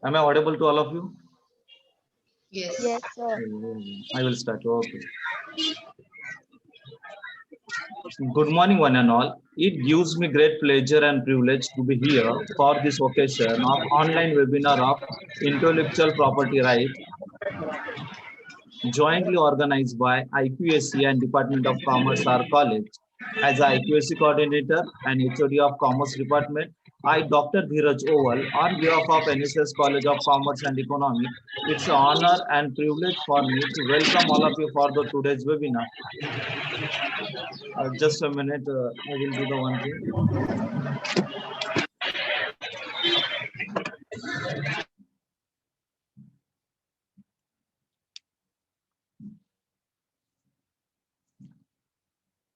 Am I audible to all of you? Yes. Yes, sir. I will start. Okay. Good morning, one and all. It gives me great pleasure and privilege to be here for this occasion of online webinar of intellectual property rights, jointly organized by IQAC and Department of Commerce, our college. As IQAC coordinator and HOD of Commerce Department, I, Dr. Dheeraj Oval, on behalf of NSS College of Commerce and Economics, it's an honor and privilege for me to welcome all of you for the today's webinar. Just a minute, I will do the one thing.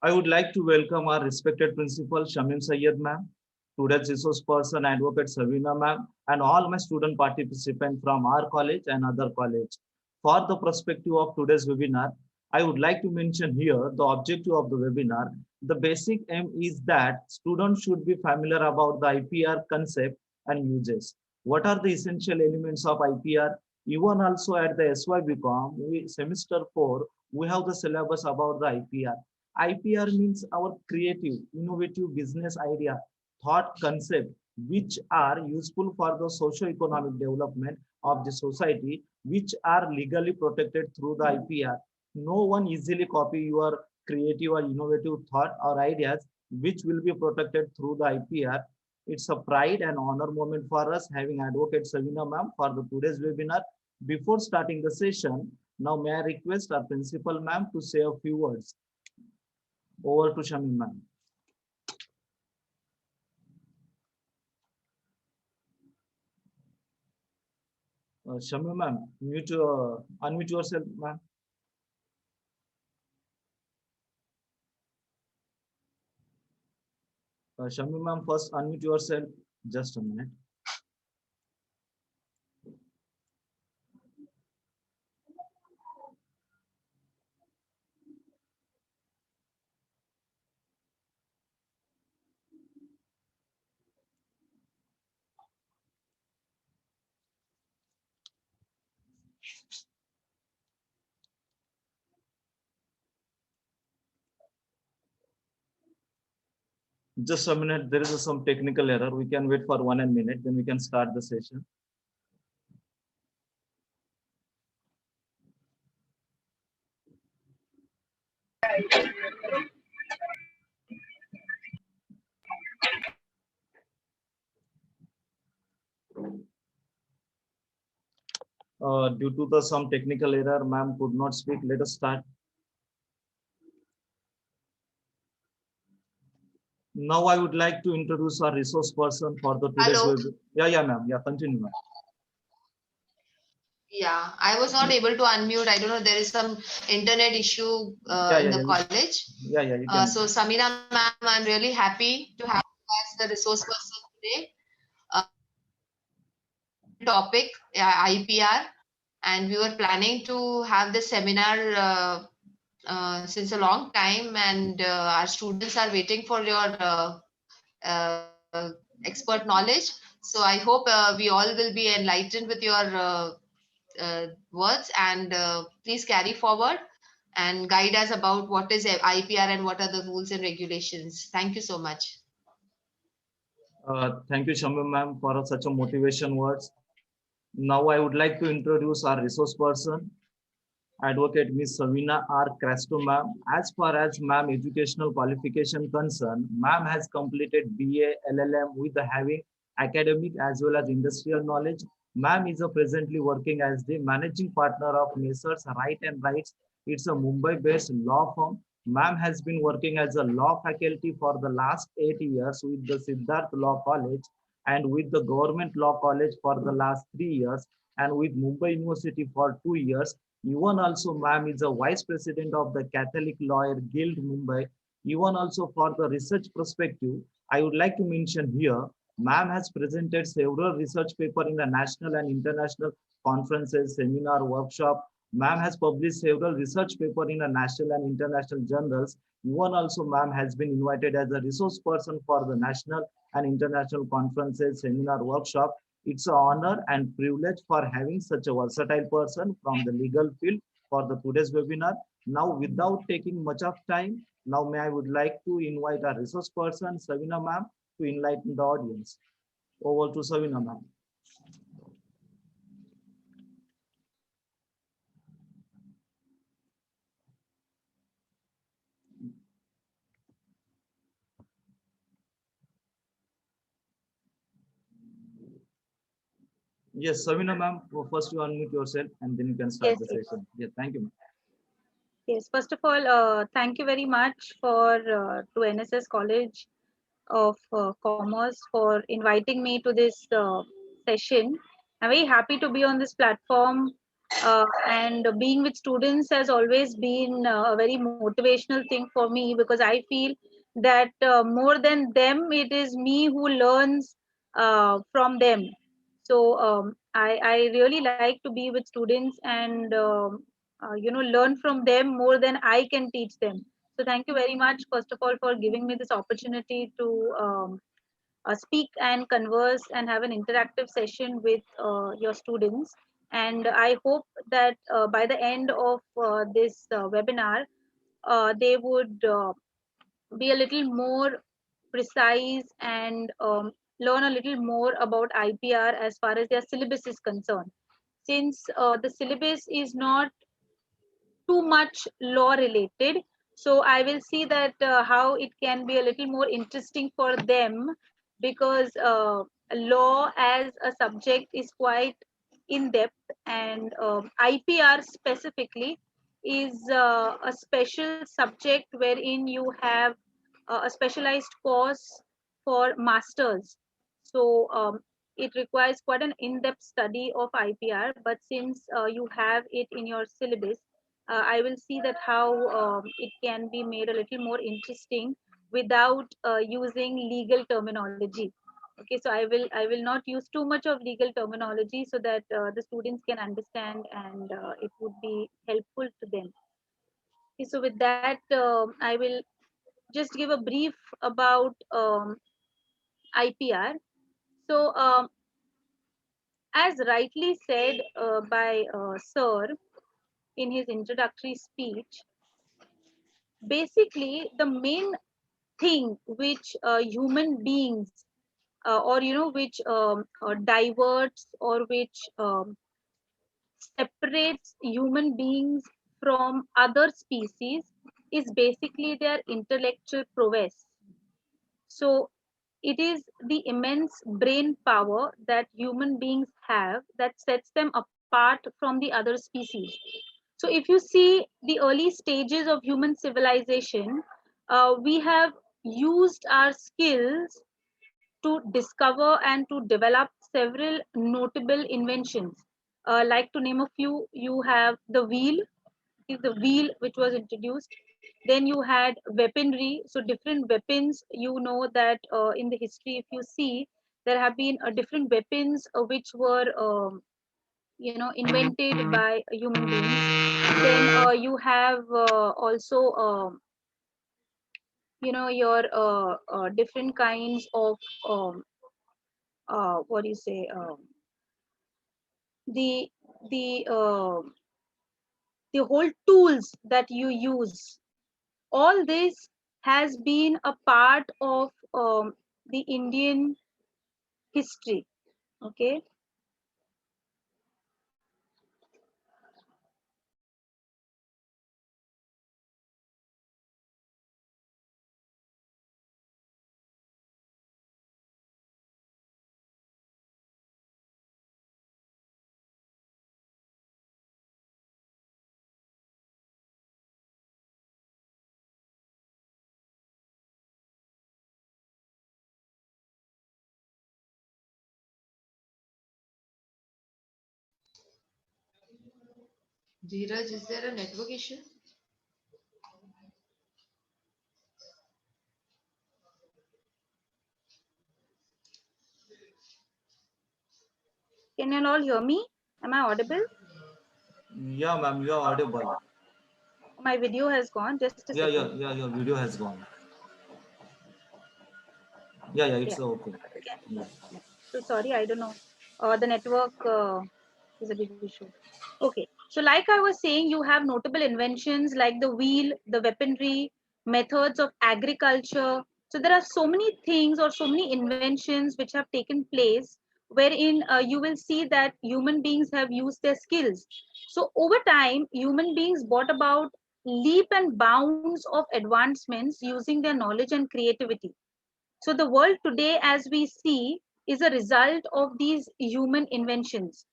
I would like to welcome our respected principal, Shamim Sayyed ma'am, today's resource person, advocate Savina ma'am, and all my student participants from our college and other college. For the perspective of today's webinar, I would like to mention here the objective of the webinar. The basic aim is that students should be familiar about the IPR concept and uses. What are the essential elements of IPR? Even also at the SYBCom, semester 4, we have the syllabus about the IPR. IPR means our creative, innovative business idea, thought, concept, which are useful for the socio-economic development of the society, which are legally protected through the IPR. No one easily copy your creative or innovative thought or ideas, which will be protected through the IPR. It's a pride and honor moment for us having Advocate Savina ma'am for the today's webinar. Before starting the session, now may I request our principal ma'am to say a few words. Over to Shamim ma'am. Shamim ma'am, unmute yourself, ma'am. Shamim ma'am, first unmute yourself. Just a minute. Just a minute, there is some technical error. We can wait for 1 minute, then we can start the session. Due to some technical error, ma'am could not speak. Let us start. Now I would like to introduce our resource person for the today's webinar. Yeah, ma'am. Yeah, continue, ma'am. Yeah, I was not able to unmute. I don't know. There is some internet issue in the college. Yeah. So Samina ma'am, I'm really happy to have you as the resource person today. Topic IPR, and we were planning to have this seminar since a long time, and our students are waiting for your expert knowledge. So I hope we all will be enlightened with your words, and please carry forward and guide us about what is IPR and what are the rules and regulations. Thank you so much. Thank you, Shamim ma'am, for such a motivation words. Now I would like to introduce our resource person, Advocate Ms. Savina R. Crasto ma'am. As far as ma'am educational qualification concerned, ma'am has completed BA, LLM with having academic as well as industrial knowledge. Ma'am is presently working as the managing partner of Messrs. Right and Rights. It's a Mumbai-based law firm. Ma'am has been working as a law faculty for the last 8 years with the Siddharth Law College and with the Government Law College for the last 3 years and with Mumbai University for 2 years. Even also, ma'am is a vice president of the Catholic Lawyer Guild Mumbai. Even also for the research perspective, I would like to mention here, ma'am has presented several research papers in the national and international conferences, seminar, workshop. Ma'am has published several research papers in the national and international journals. Even also, ma'am has been invited as a resource person for the national and international conferences, seminar, workshop. It's an honor and privilege for having such a versatile person from the legal field for the today's webinar. Now, without taking much of time, now may I would like to invite our resource person, Savina ma'am, to enlighten the audience. Over to Savina ma'am. Yes, Savina ma'am, first you unmute yourself and then you can start Yes, the yes. session. Yeah, thank you. Yes. First of all, thank you very much for to NSS College of Commerce for inviting me to this session. I'm very happy to be on this platform, and being with students has always been a very motivational thing for me, because I feel that more than them, it is me who learns from them. So I really like to be with students and learn from them more than I can teach them. So thank you very much, first of all, for giving me this opportunity to speak and converse and have an interactive session with your students. And I hope that by the end of this webinar, they would be a little more precise and learn a little more about IPR as far as their syllabus is concerned. Since the syllabus is not too much law related, so I will see that how it can be a little more interesting for them, because law as a subject is quite in depth, and IPR specifically is a special subject wherein you have a specialized course for masters. So it requires quite an in-depth study of IPR, but since you have it in your syllabus, I will see that how it can be made a little more interesting without using legal terminology. Okay, so I will not use too much of legal terminology, so that the students can understand, and it would be helpful to them. Okay, so with that, I will just give a brief about IPR. So, as rightly said by Sir in his introductory speech, basically the main thing which human beings or which diverts or which separates human beings from other species is basically their intellectual prowess. So it is the immense brain power that human beings have that sets them apart from the other species. So if you see the early stages of human civilization, we have used our skills to discover and to develop several notable inventions. Like to name a few, you have the wheel, is the wheel which was introduced. Then you had weaponry, so different weapons. You know that in the history, if you see, there have been different weapons which were invented by human beings. Then you have also your different kinds of what do you say, the the uh, the whole tools that you use. All this has been a part of the Indian history. Okay. Dheeraj, is there a network issue? Can you all hear me? Am I audible? Yeah, ma'am, you are audible. My video has gone. Just a Yeah, second. yeah, yeah, your video has gone. Yeah, yeah, Yeah. it's okay. Okay. Yeah. Yeah. So sorry, I don't know. The network is a big issue. Okay. So like I was saying, you have notable inventions like the wheel, the weaponry, methods of agriculture. So there are so many things or so many inventions which have taken place wherein you will see that human beings have used their skills. So over time, human beings brought about leap and bounds of advancements using their knowledge and creativity. So the world today, as we see, is a result of these human inventions.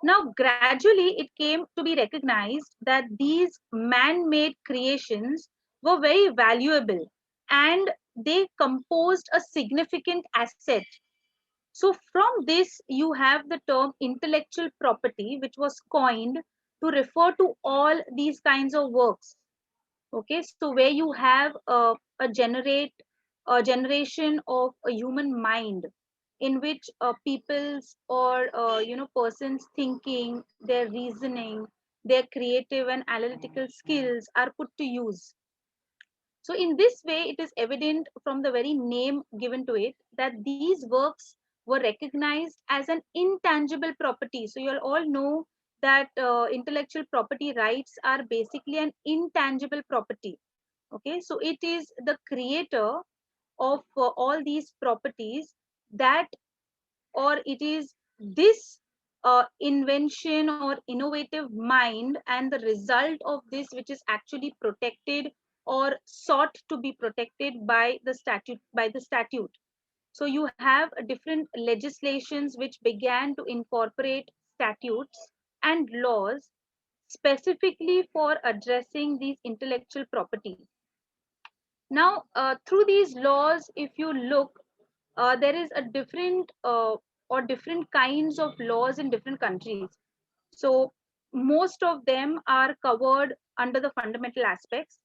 Now, gradually, it came to be recognized that these man made creations were very valuable and they composed a significant asset. So, from this, you have the term intellectual property, which was coined to refer to all these kinds of works. Okay, so where you have a generation of a human mind in which people's or persons thinking, their reasoning, their creative and analytical skills are put to use. So in this way it is evident from the very name given to it that these works were recognized as an intangible property. So you'll all know that intellectual property rights are basically an intangible property. Okay, so it is the creator of all these properties that, or it is this invention or innovative mind and the result of this which is actually protected or sought to be protected by the statute. So you have different legislations which began to incorporate statutes and laws specifically for addressing these intellectual property. Now, through these laws, if you look, there is a different or different kinds of laws in different countries. So most of them are covered under the fundamental aspects.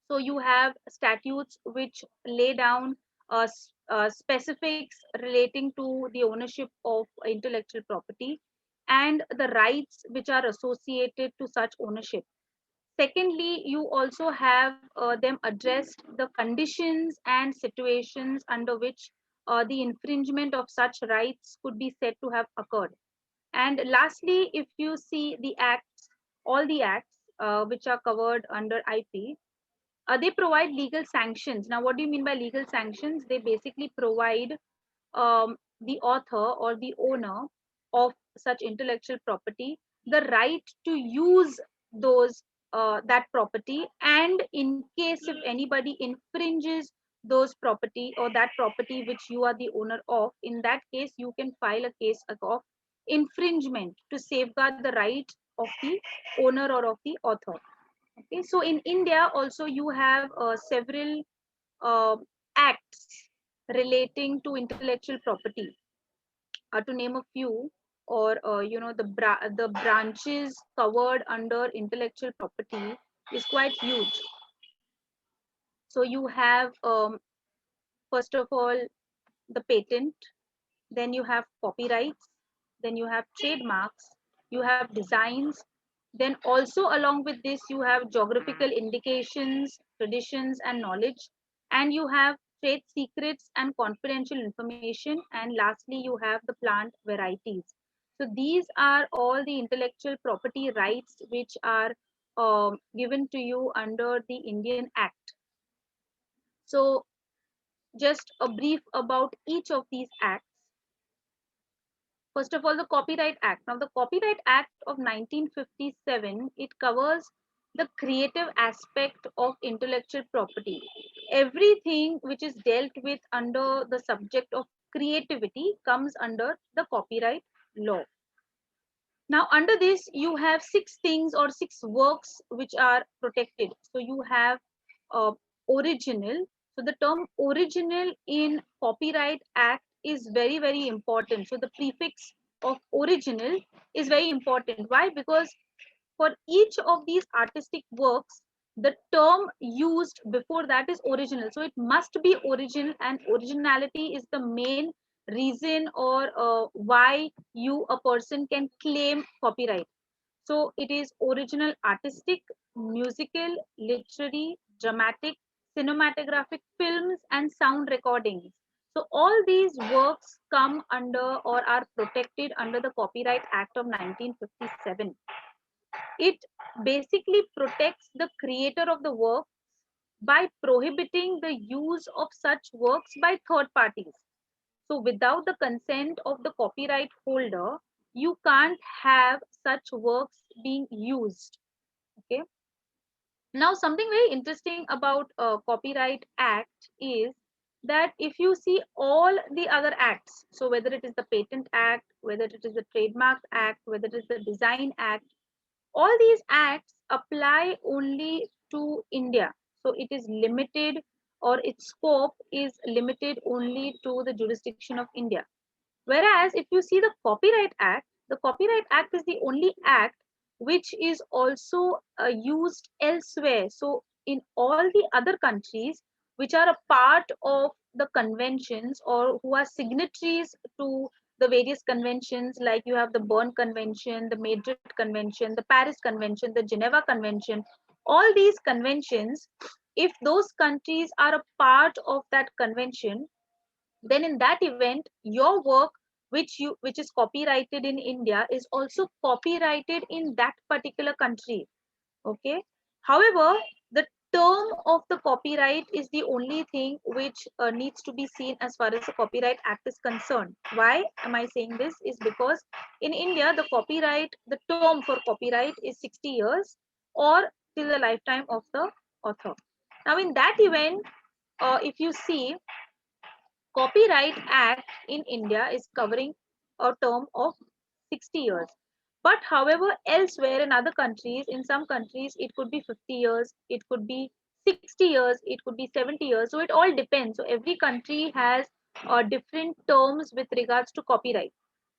So you have statutes which lay down specifics relating to the ownership of intellectual property and the rights which are associated to such ownership. Secondly, you also have them addressed the conditions and situations under which the infringement of such rights could be said to have occurred. And lastly, if you see the acts, all the acts which are covered under IP, they provide legal sanctions. Now, what do you mean by legal sanctions? They basically provide the author or the owner of such intellectual property the right to use those that property, and in case if anybody infringes those property or that property which you are the owner of, in that case you can file a case of infringement to safeguard the right of the owner or of the author. Okay, so in India also you have several uh, acts relating to intellectual property. To name a few, or the branches covered under intellectual property is quite huge. So you have first of all the patent, then you have copyrights, then you have trademarks, you have designs, then also along with this you have geographical indications, traditions and knowledge, and you have trade secrets and confidential information, and lastly you have the plant varieties. So these are all the intellectual property rights which are given to you under the Indian Act. So just a brief about each of these acts. First of all, the Copyright Act. Now, the Copyright Act of 1957, it covers the creative aspect of intellectual property. Everything which is dealt with under the subject of creativity comes under the copyright law. Now, under this, you have six things or six works which are protected. So you have original. So the term original in Copyright Act is very, very important. So the prefix of original is very important. Why? Because for each of these artistic works, the term used before that is original. So it must be original, and originality is the main reason or why you a person can claim copyright. So it is original artistic, musical, literary, dramatic, cinematographic films and sound recordings. So all these works come under or are protected under the Copyright Act of 1957. It basically protects the creator of the work by prohibiting the use of such works by third parties. So without the consent of the copyright holder, you can't have such works being used. Okay. Now, something very interesting about Copyright Act is that if you see all the other acts, so whether it is the Patent Act, whether it is the Trademark Act, whether it is the Design Act, all these acts apply only to India. So it is limited, or its scope is limited only to the jurisdiction of India. Whereas if you see the Copyright Act is the only act which is also used elsewhere. So in all the other countries which are a part of the conventions or who are signatories to the various conventions, like you have the Berne Convention, the Madrid Convention, the Paris Convention, the Geneva Convention, all these conventions, if those countries are a part of that convention, then in that event your work which is copyrighted in India is also copyrighted in that particular country. Okay. However, the term of the copyright is the only thing which needs to be seen as far as the Copyright Act is concerned. Why am I saying this? Is because in India the term for copyright is 60 years or till the lifetime of the author. Now in that event, if you see, Copyright Act in India is covering a term of 60 years. But however, elsewhere in other countries, in some countries, it could be 50 years, it could be 60 years, it could be 70 years. So it all depends. So every country has different terms with regards to copyright.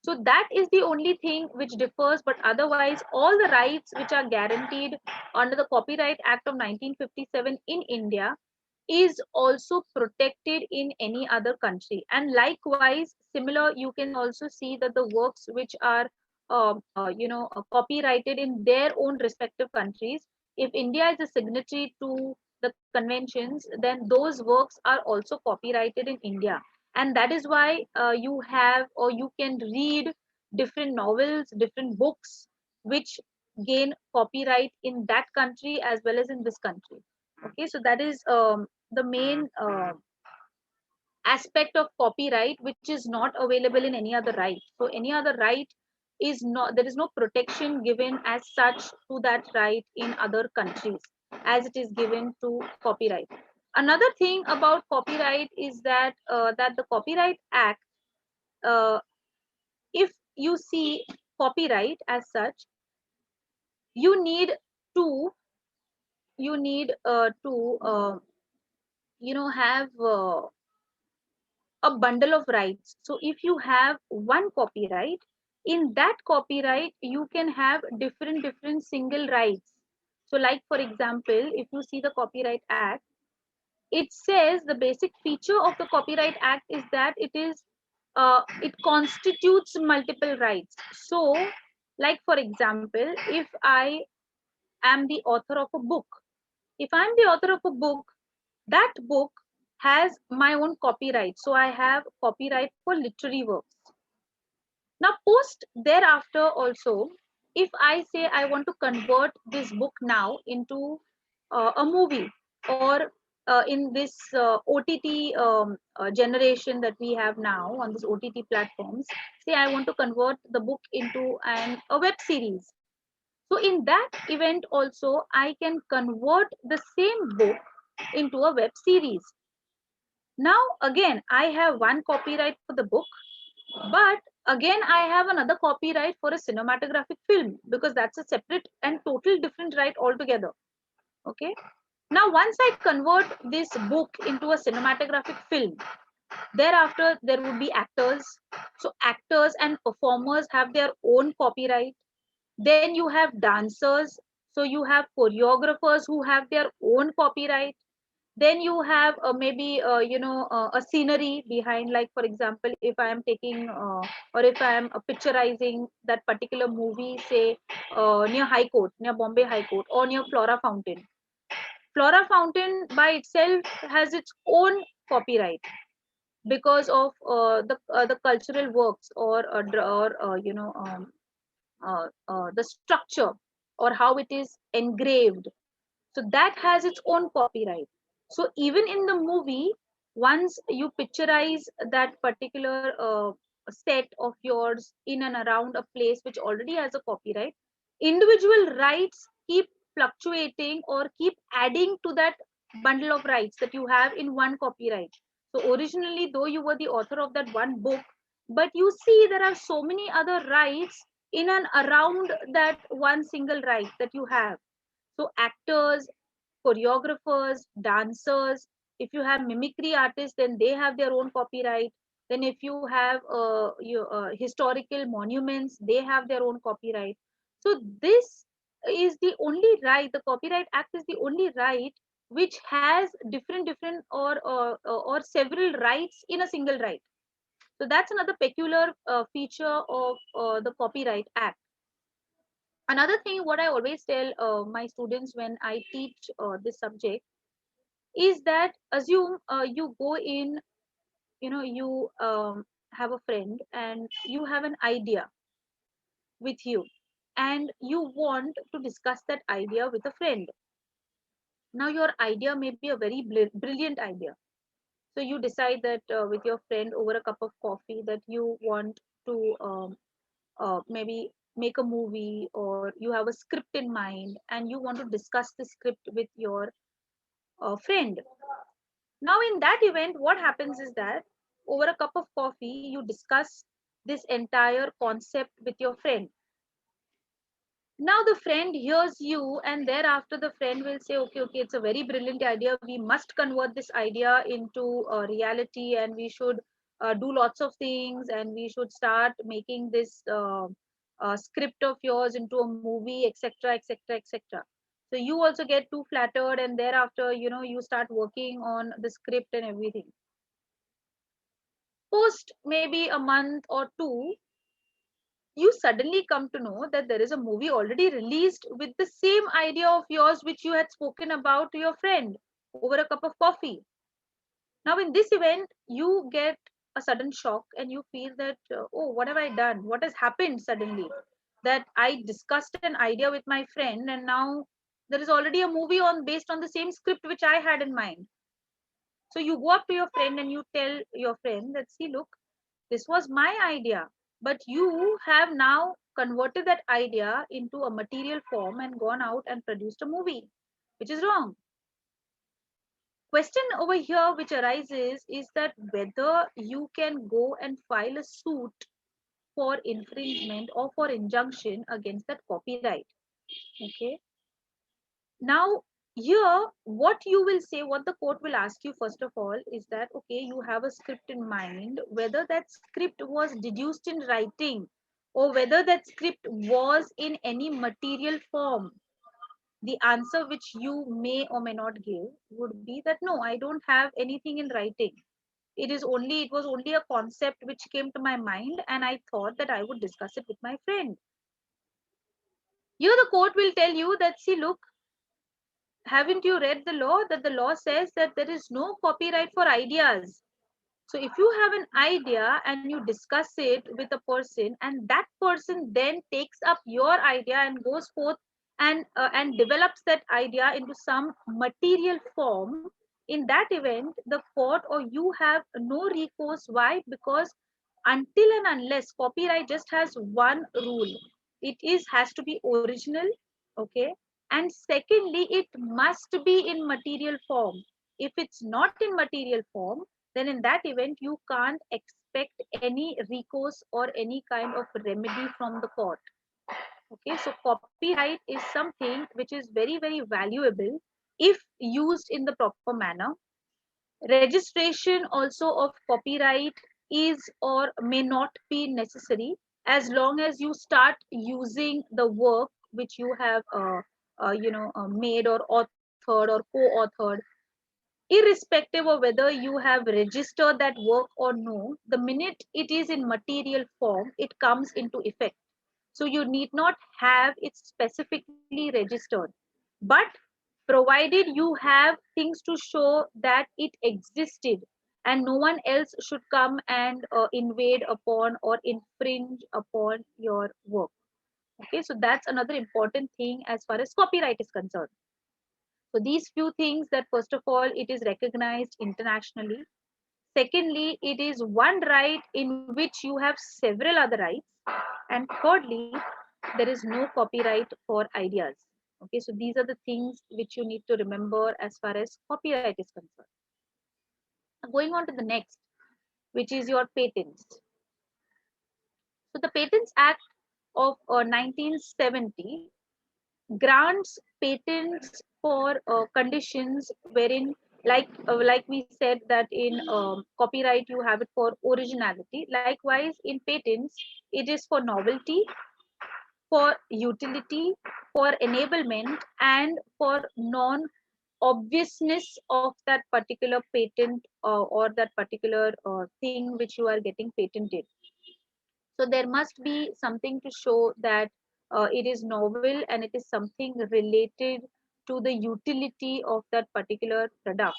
So that is the only thing which differs, but otherwise, all the rights which are guaranteed under the Copyright Act of 1957 in India is also protected in any other country. And likewise, similar, you can also see that the works which are copyrighted in their own respective countries, if India is a signatory to the conventions, then those works are also copyrighted in India. And that is why you have, or you can read different novels, different books which gain copyright in that country as well as in this country. Okay, so that is the main aspect of copyright which is not available in any other right. So any other right is not, there is no protection given as such to that right in other countries as it is given to copyright. Another thing about copyright is that the Copyright Act, uh, if you see copyright as such, you need to have a bundle of rights. So if you have one copyright, in that copyright you can have different single rights. So like for example, if you see the Copyright Act, it says the basic feature of the Copyright Act is that it constitutes multiple rights. So like for example, if I am the author of a book, if I'm the author of a book, that book has my own copyright. So I have copyright for literary works. Now, post thereafter also, if I say I want to convert this book now into a movie, or in this OTT generation that we have now on this OTT platforms, say I want to convert the book into a web series. So in that event also, I can convert the same book into a web series. Now, again, I have one copyright for the book, but again, I have another copyright for a cinematographic film because that's a separate and total different right altogether. Okay. Now, once I convert this book into a cinematographic film, thereafter there would be actors. So, actors and performers have their own copyright. Then you have dancers. So, you have choreographers who have their own copyright. Then you have maybe a scenery behind, like for example, if I am taking or if I am picturizing that particular movie, say near High Court, near Bombay High Court, or near Flora Fountain. Flora Fountain by itself has its own copyright because of the cultural works, or the structure, or how it is engraved. So that has its own copyright. So even in the movie, once you picturize that particular set of yours in and around a place which already has a copyright, individual rights keep fluctuating or keep adding to that bundle of rights that you have in one copyright. So originally, though you were the author of that one book, but you see there are so many other rights in and around that one single right that you have. So actors, choreographers, dancers, if you have mimicry artists, then they have their own copyright. Then if you have historical monuments, they have their own copyright. So this is the only right, the Copyright Act is the only right which has different or several rights in a single right. So that's another peculiar feature of the Copyright Act. Another thing, what I always tell my students when I teach this subject is that assume you go in, you have a friend and you have an idea with you, and you want to discuss that idea with a friend. Now your idea may be a very brilliant idea. So you decide that with your friend over a cup of coffee that you want to maybe make a movie, or you have a script in mind and you want to discuss the script with your friend. Now in that event, what happens is that over a cup of coffee you discuss this entire concept with your friend. Now the friend hears you, and thereafter the friend will say, okay, okay, it's a very brilliant idea, we must convert this idea into reality, and we should do lots of things, and we should start making this script of yours into a movie, etc., etc., etc. So you also get too flattered, and thereafter, you start working on the script and everything. Post maybe a month or two, you suddenly come to know that there is a movie already released with the same idea of yours which you had spoken about to your friend over a cup of coffee. Now in this event, you get a sudden shock and you feel that, oh, what have I done, what has happened suddenly, that I discussed an idea with my friend and now there is already a movie on based on the same script which I had in mind. So you go up to your friend and you tell your friend that, see, look, this was my idea, but you have now converted that idea into a material form and gone out and produced a movie, which is wrong. Question over here which arises is that whether you can go and file a suit for infringement or for injunction against that copyright. Okay. Now, here, what you will say, what the court will ask you first of all is that, okay, you have a script in mind, whether that script was deduced in writing or whether that script was in any material form. The answer which you may or may not give would be that no, I don't have anything in writing. It was only a concept which came to my mind and I thought that I would discuss it with my friend. Here the court will tell you that, see, look, haven't you read the law, that the law says that there is no copyright for ideas. So if you have an idea and you discuss it with a person and that person then takes up your idea and goes forth and develops that idea into some material form, in that event the court or you have no recourse. Why? Because until and unless, copyright just has one rule, it is has to be original. Okay. And secondly, it must be in material form. If it's not in material form, then in that event you can't expect any recourse or any kind of remedy from the court. Okay, so copyright is something which is very valuable if used in the proper manner. Registration also of copyright is or may not be necessary as long as you start using the work which you have made or authored or co-authored. irrespective of whether you have registered that work or no, the minute it is in material form, it comes into effect. So you need not have it specifically registered. But provided you have things to show that it existed and no one else should come and invade upon or infringe upon your work. Okay, so that's another important thing as far as copyright is concerned. So these few things, that first of all, it is recognized internationally. Secondly, it is one right in which you have several other rights. And thirdly, there is no copyright for ideas. Okay, so these are the things which you need to remember as far as copyright is concerned. Going on to the next, which is your patents. So the Patents Act of 1970 grants patents for conditions wherein, like we said that in copyright you have it for originality. Likewise, in patents it is for novelty, for utility, for enablement, and for non obviousness of that particular patent or that particular thing which you are getting patented. So there must be something to show that it is novel and it is something related to the utility of that particular product.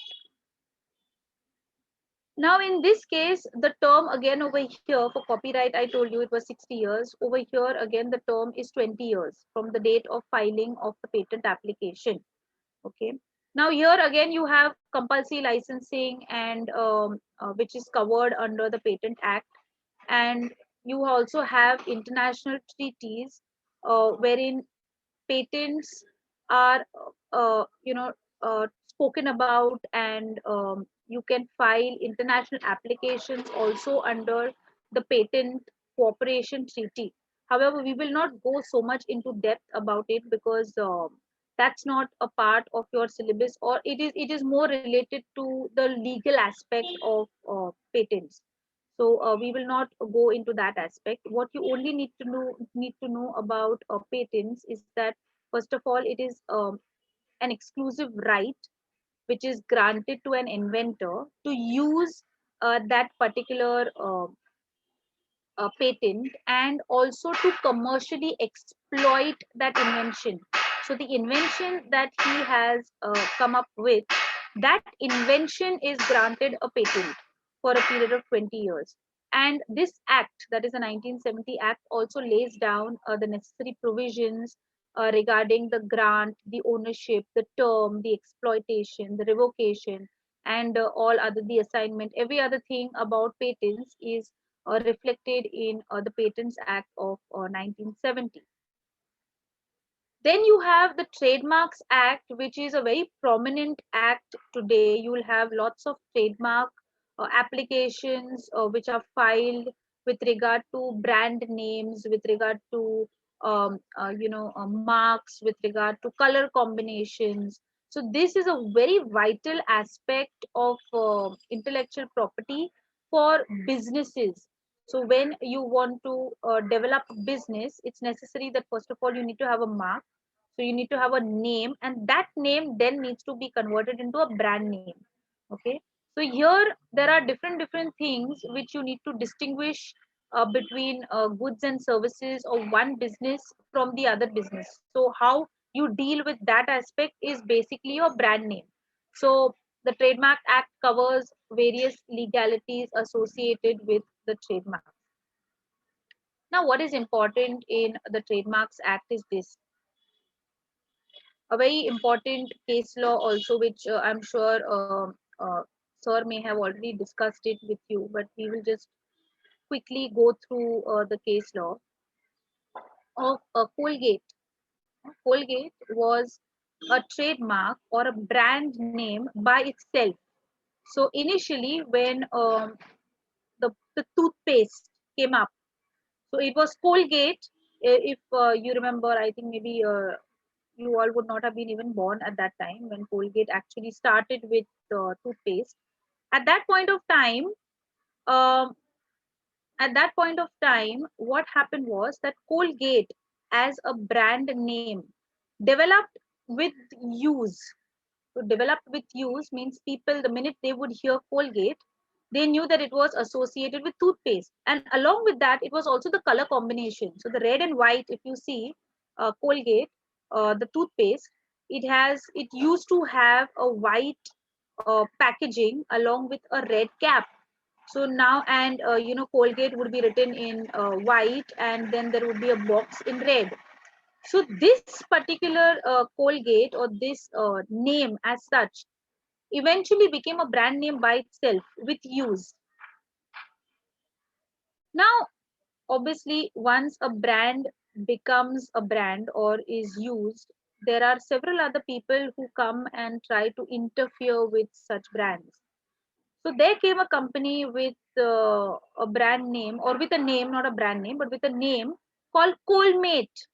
Now, in this case, the term again over here for copyright, I told you it was 60 years. Over here, again, the term is 20 years from the date of filing of the patent application. Okay. Now, here again, you have compulsory licensing and which is covered under the Patent Act. And you also have international treaties wherein patents are spoken about, and you can file international applications also under the patent cooperation treaty. However, we will not go so much into depth about it because that's not a part of your syllabus, or it is more related to the legal aspect of patents. So we will not go into that aspect. What you only need to know about patents is that first of all, it is an exclusive right which is granted to an inventor to use that particular patent, and also to commercially exploit that invention. So the invention that he has come up with, that invention is granted a patent for a period of 20 years. And this act, that is the 1970 act, also lays down the necessary provisions regarding the grant, the ownership, the term, the exploitation, the revocation, and all other, the assignment, every other thing about patents is reflected in the Patents Act of 1970. Then you have the Trademarks Act, which is a very prominent act today. You will have lots of trademark applications which are filed with regard to brand names, with regard to marks, with regard to color combinations. So this is a very vital aspect of intellectual property for businesses. So when you want to develop a business, it's necessary that first of all you need to have a mark. So you need to have a name, and that name then needs to be converted into a brand name. Okay. So here there are different things which you need to distinguish between goods and services of one business from the other business. So how you deal with that aspect is basically your brand name. So the Trademark Act covers various legalities associated with the trademark. Now, what is important in the Trademarks Act is this: a very important case law also, which I'm sure sir may have already discussed it with you, but we will just quickly go through the case law of Colgate. Colgate was a trademark or a brand name by itself. So initially, when the toothpaste came up, so it was Colgate. If you remember, I think maybe you all would not have been even born at that time when Colgate actually started with toothpaste. At that point of time, um, what happened was that Colgate, as a brand name, developed with use. So developed with use means people, the minute they would hear Colgate, they knew that it was associated with toothpaste. And along with that, it was also the color combination. So the red and white, if you see Colgate, the toothpaste, it used to have a white packaging along with a red cap. So now, and Colgate would be written in white, and then there would be a box in red. So this particular Colgate, or this name as such, eventually became a brand name by itself with use. Now, obviously, once a brand becomes a brand or is used, there are several other people who come and try to interfere with such brands. So there came a company with a brand name, or with a name, not a brand name, but with a name called Colmate.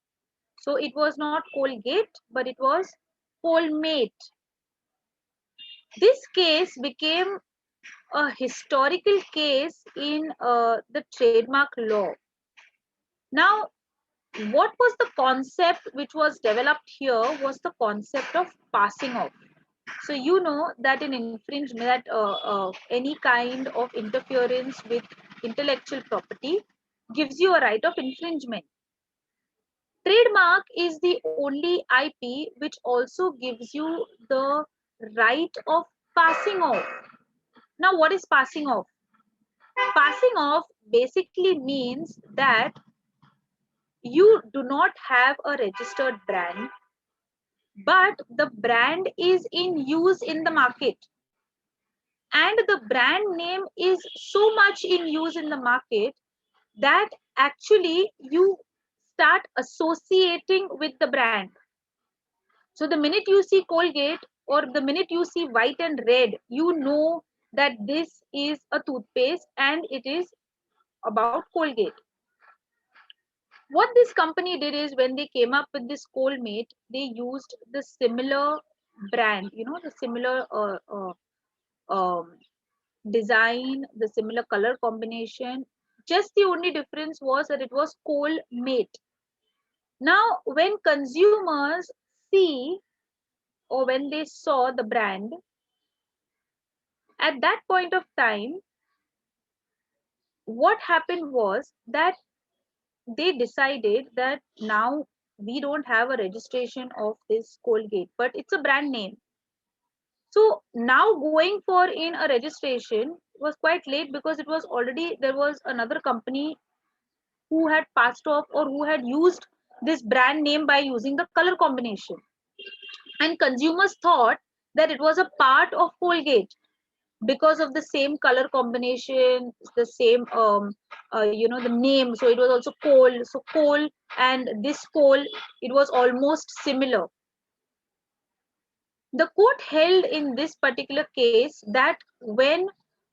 So it was not Colgate, but it was Colmate. This case became a historical case in the trademark law. Now, what was the concept which was developed here was the concept of passing off. So you know that in infringement, that any kind of interference with intellectual property gives you a right of infringement. Trademark is the only IP which also gives you the right of passing off. Now, what is passing off? Passing off basically means that you do not have a registered brand, but the brand is in use in the market, and the brand name is so much in use in the market that actually you start associating with the brand. So the minute you see Colgate, or the minute you see white and red, you know that this is a toothpaste and it is about Colgate. What this company did is, when they came up with this Colmate, they used the similar brand, the similar um, design, the similar color combination. Just the only difference was that it was Colmate. Now, when consumers see, or when they saw the brand, at that point of time, what happened was that they decided that now we don't have a registration of this Colgate, but it's a brand name. So now going for in a registration was quite late, because it was already, there was another company who had passed off, or who had used this brand name by using the color combination, and consumers thought that it was a part of Colgate because of the same color combination, the same the name. So it was also coal, so coal and this coal, it was almost similar. The court held in this particular case that when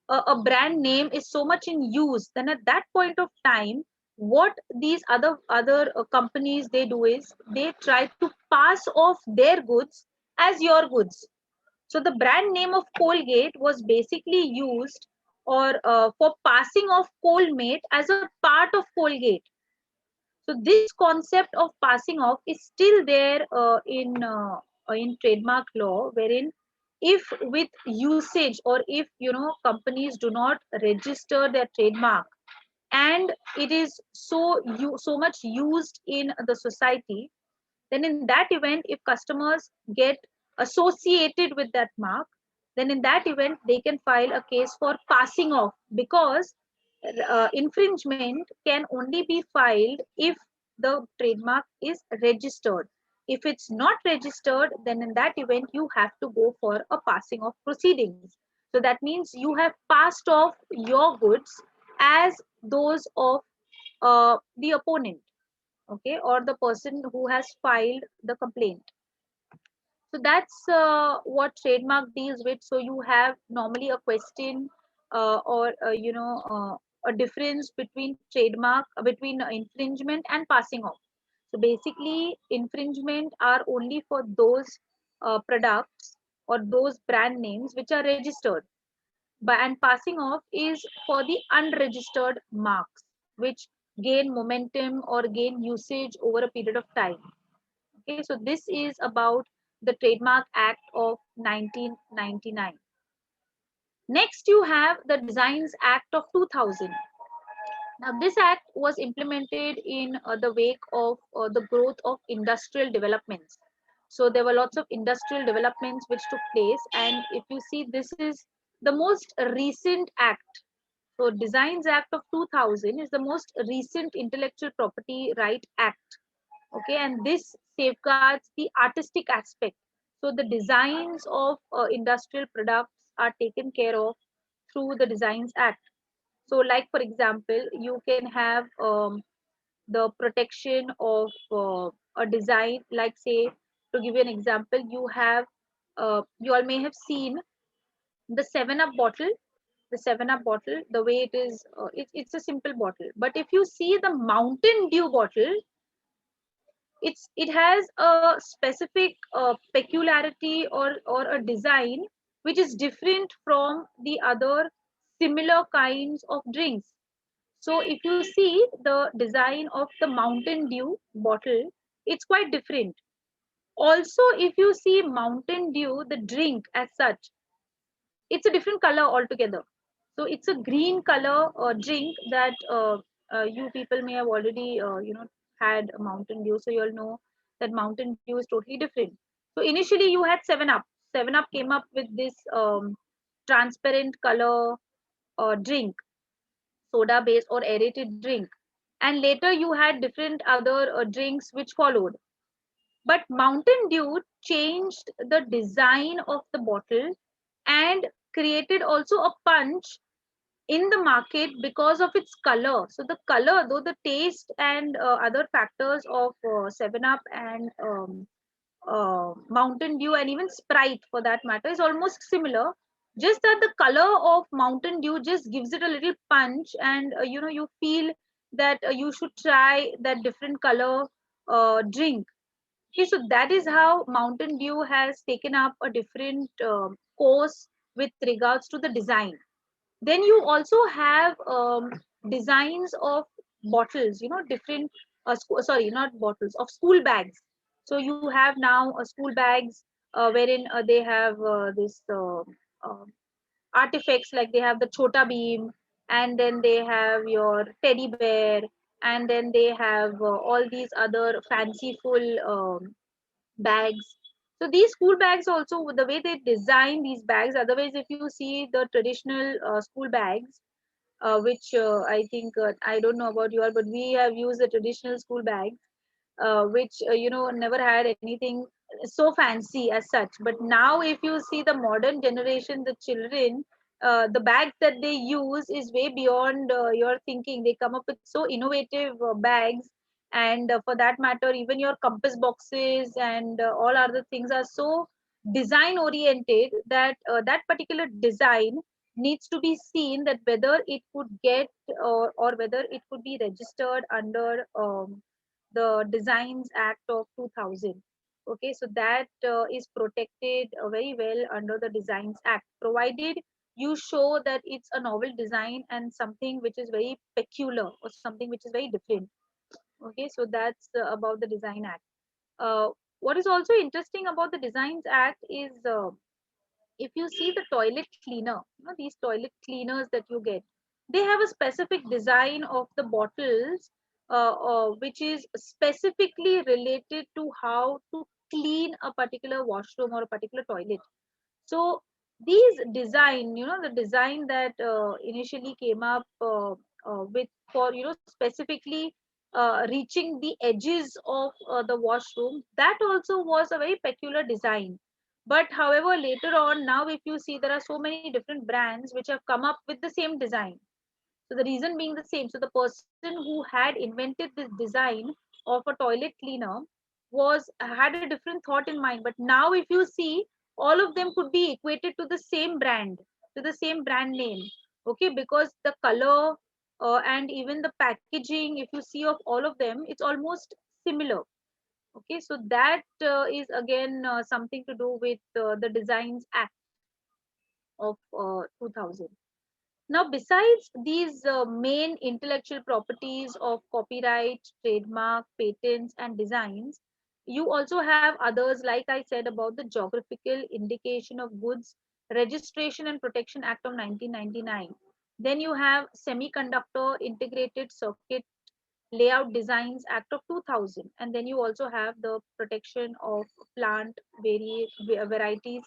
a brand name is so much in use, then at that point of time, what these other companies they do is, they try to pass off their goods as your goods. So the brand name of Colgate was basically used, or for passing off Colmate as a part of Colgate. So this concept of passing off is still there in trademark law, wherein if with usage, or if companies do not register their trademark, and it is so much used in the society, then in that event, if customers get associated with that mark, then in that event they can file a case for passing off, because infringement can only be filed if the trademark is registered. If it's not registered, then in that event you have to go for a passing off proceedings. So that means you have passed off your goods as those of the opponent, okay, or the person who has filed the complaint. So that's what trademark deals with. So you have normally a question, or a difference between trademark, between infringement and passing off. So basically, infringement are only for those products or those brand names which are registered, but and passing off is for the unregistered marks which gain momentum or gain usage over a period of time. Okay, so this is about the Trademark Act of 1999. Next, you have the Designs Act of 2000. Now, this act was implemented in the wake of the growth of industrial developments. So, there were lots of industrial developments which took place, and if you see, this is the most recent act. So, Designs Act of 2000 is the most recent intellectual property right act. Okay, and this safeguards the artistic aspect. So, the designs of industrial products are taken care of through the Designs Act. So, like for example, you can have the protection of a design, like say, to give you an example, you all may have seen the 7 Up bottle. The 7 Up bottle, the way it is, it's a simple bottle. But if you see the Mountain Dew bottle, it has a specific peculiarity or a design which is different from the other similar kinds of drinks. So if you see the design of the Mountain Dew bottle, it's quite different. Also, if you see Mountain Dew, the drink as such, it's a different color altogether. So it's a green color drink that you people may have already had a Mountain Dew, so you'll know that Mountain Dew is totally different. So initially you had 7 Up. 7 Up came up with this transparent color drink, soda based or aerated drink, and later you had different other drinks which followed. But Mountain Dew changed the design of the bottle and created also a punch in the market because of its color. So the color, though the taste and other factors of 7 Up and Mountain Dew and even Sprite for that matter is almost similar. Just that the color of Mountain Dew just gives it a little punch, and you feel that you should try that different color drink. Okay, so that is how Mountain Dew has taken up a different course with regards to the design. Then you also have designs of bottles, different, sorry, not bottles, of school bags. So you have now school bags wherein they have this artifacts, like they have the Chota Beam, and then they have your teddy bear, and then they have all these other fanciful bags. So these school bags also, the way they design these bags, otherwise if you see the traditional school bags, which I think, I don't know about you all, but we have used the traditional school bags, which never had anything so fancy as such. But now if you see the modern generation, the children, the bags that they use is way beyond your thinking. They come up with so innovative bags, and for that matter, even your compass boxes and all other things are so design oriented that that particular design needs to be seen, that whether it could get or whether it could be registered under the Designs Act of 2000. Okay, so that is protected very well under the Designs Act, provided you show that it's a novel design and something which is very peculiar or something which is very different. Okay, so that's about the Design Act. What is also interesting about the Designs Act is, if you see the toilet cleaner, these toilet cleaners that you get, they have a specific design of the bottles, which is specifically related to how to clean a particular washroom or a particular toilet. So these design, the design that initially came up with, for specifically reaching the edges of the washroom, that also was a very peculiar design. But however, later on, now if you see, there are so many different brands which have come up with the same design. So the reason being the same. So the person who had invented this design of a toilet cleaner was had a different thought in mind. But now if you see, all of them could be equated to the same brand, to the same brand name. Okay, because the color and even the packaging, if you see of all of them, it's almost similar. Okay, so that is again something to do with the Designs Act of 2000. Now, besides these main intellectual properties of copyright, trademark, patents, and designs, You also have others, like I said, about the Geographical Indication of Goods Registration and Protection Act of 1999. Then you have Semiconductor Integrated Circuit Layout Designs Act of 2000. And then you also have the Protection of Plant Varieties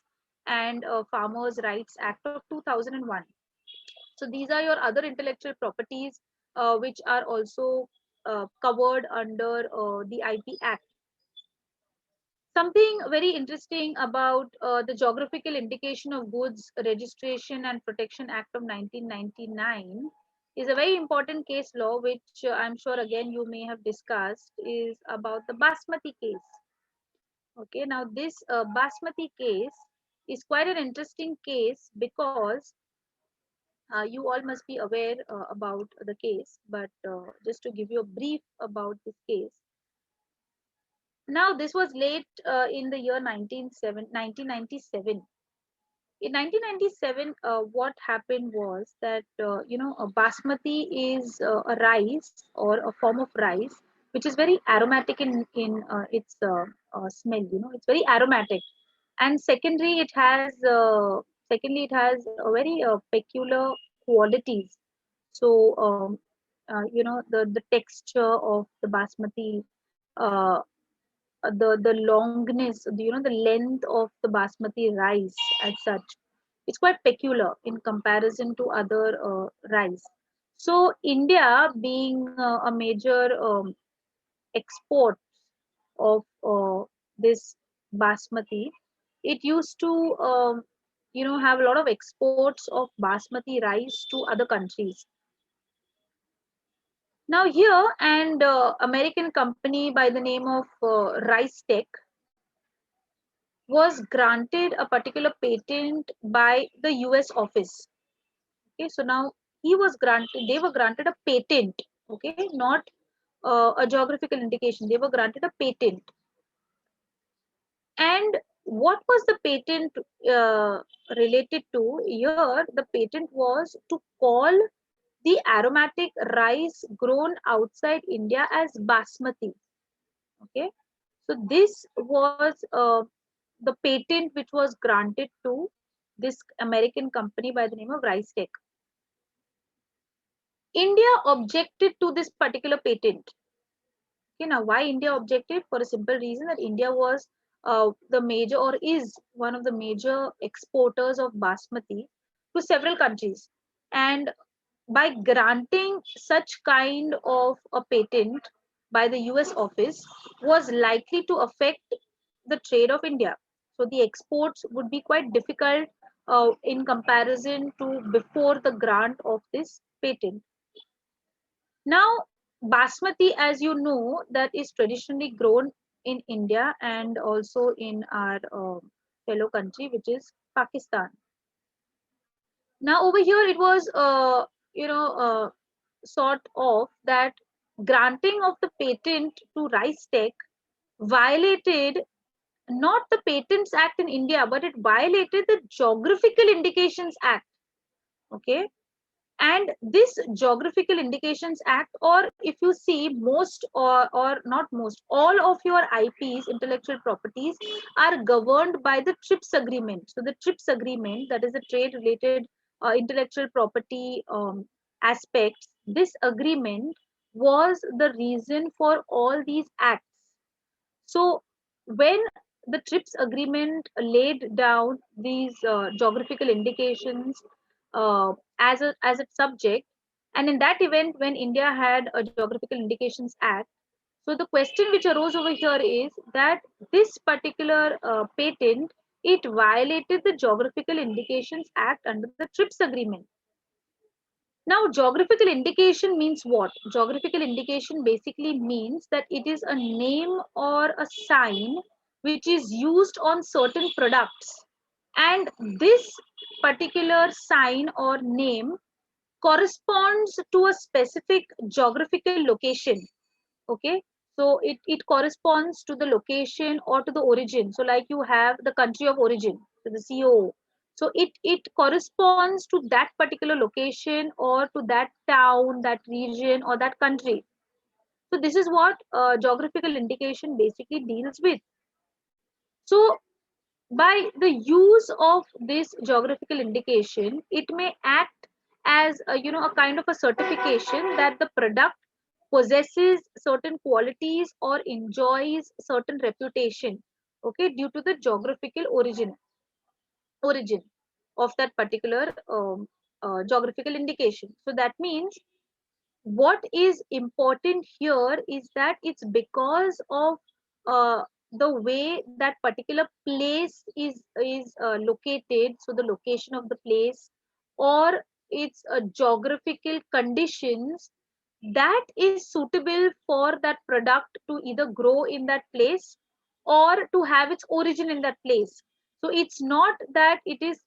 and Farmers' Rights Act of 2001. So these are your other intellectual properties which are also covered under the IP Act. Something very interesting about the Geographical Indication of Goods Registration and Protection Act of 1999 is a very important case law, which I'm sure again you may have discussed, is about the Basmati case. Okay, now this Basmati case is quite an interesting case because you all must be aware about the case, but just to give you a brief about this case. Now, this was late in the year 1997. In 1997, what happened was that, a basmati is a rice or a form of rice, which is very aromatic in its smell. It's very aromatic. And secondly, it has a very peculiar qualities. So, the texture of the basmati, uh, the longness, the length of the basmati rice as such, it's quite peculiar in comparison to other rice. So India, being a major export of this basmati, it used to have a lot of exports of basmati rice to other countries. Now here, and American company by the name of Rice Tech was granted a particular patent by the US office. Okay, so now they were granted a patent, okay, not a geographical indication. They were granted a patent. And what was the patent related to? Here, the patent was to call the aromatic rice grown outside India as basmati. Okay, so this was the patent which was granted to this American company by the name of Rice Tech. India objected to this particular patent. Okay, now why India objected? For a simple reason that India was the major, or is one of the major exporters of basmati to several countries. And by granting such kind of a patent by the US office was likely to affect the trade of India. So the exports would be quite difficult in comparison to before the grant of this patent. Now, basmati, as you know, that is traditionally grown in India and also in our fellow country, which is Pakistan. Now, over here, it was, sort of that granting of the patent to Rice Tech violated not the Patents Act in India, but it violated the Geographical Indications Act. Okay, and this Geographical Indications Act, or if you see, most or not most, all of your IPs, intellectual properties, are governed by the TRIPS agreement. So the TRIPS agreement, that is the trade related intellectual property aspects, this agreement was the reason for all these acts. So when the TRIPS agreement laid down these geographical indications as a subject, and in that event, when India had a Geographical Indications Act, so the question which arose over here is that this particular patent, it violated the Geographical Indications Act under the TRIPS agreement. Now, geographical indication means what? Geographical indication basically means that it is a name or a sign which is used on certain products. And this particular sign or name corresponds to a specific geographical location. Okay, so it corresponds to the location or to the origin. So like you have the country of origin, so the COO. So it corresponds to that particular location or to that town, that region, or that country. So this is what geographical indication basically deals with. So by the use of this geographical indication, it may act as a kind of a certification that the product possesses certain qualities or enjoys certain reputation, okay, due to the geographical origin of that particular geographical indication. So that means what is important here is that it's because of uh, the way that particular place is located, so the location of the place, or its geographical conditions that is suitable for that product to either grow in that place or to have its origin in that place. So it's not that it is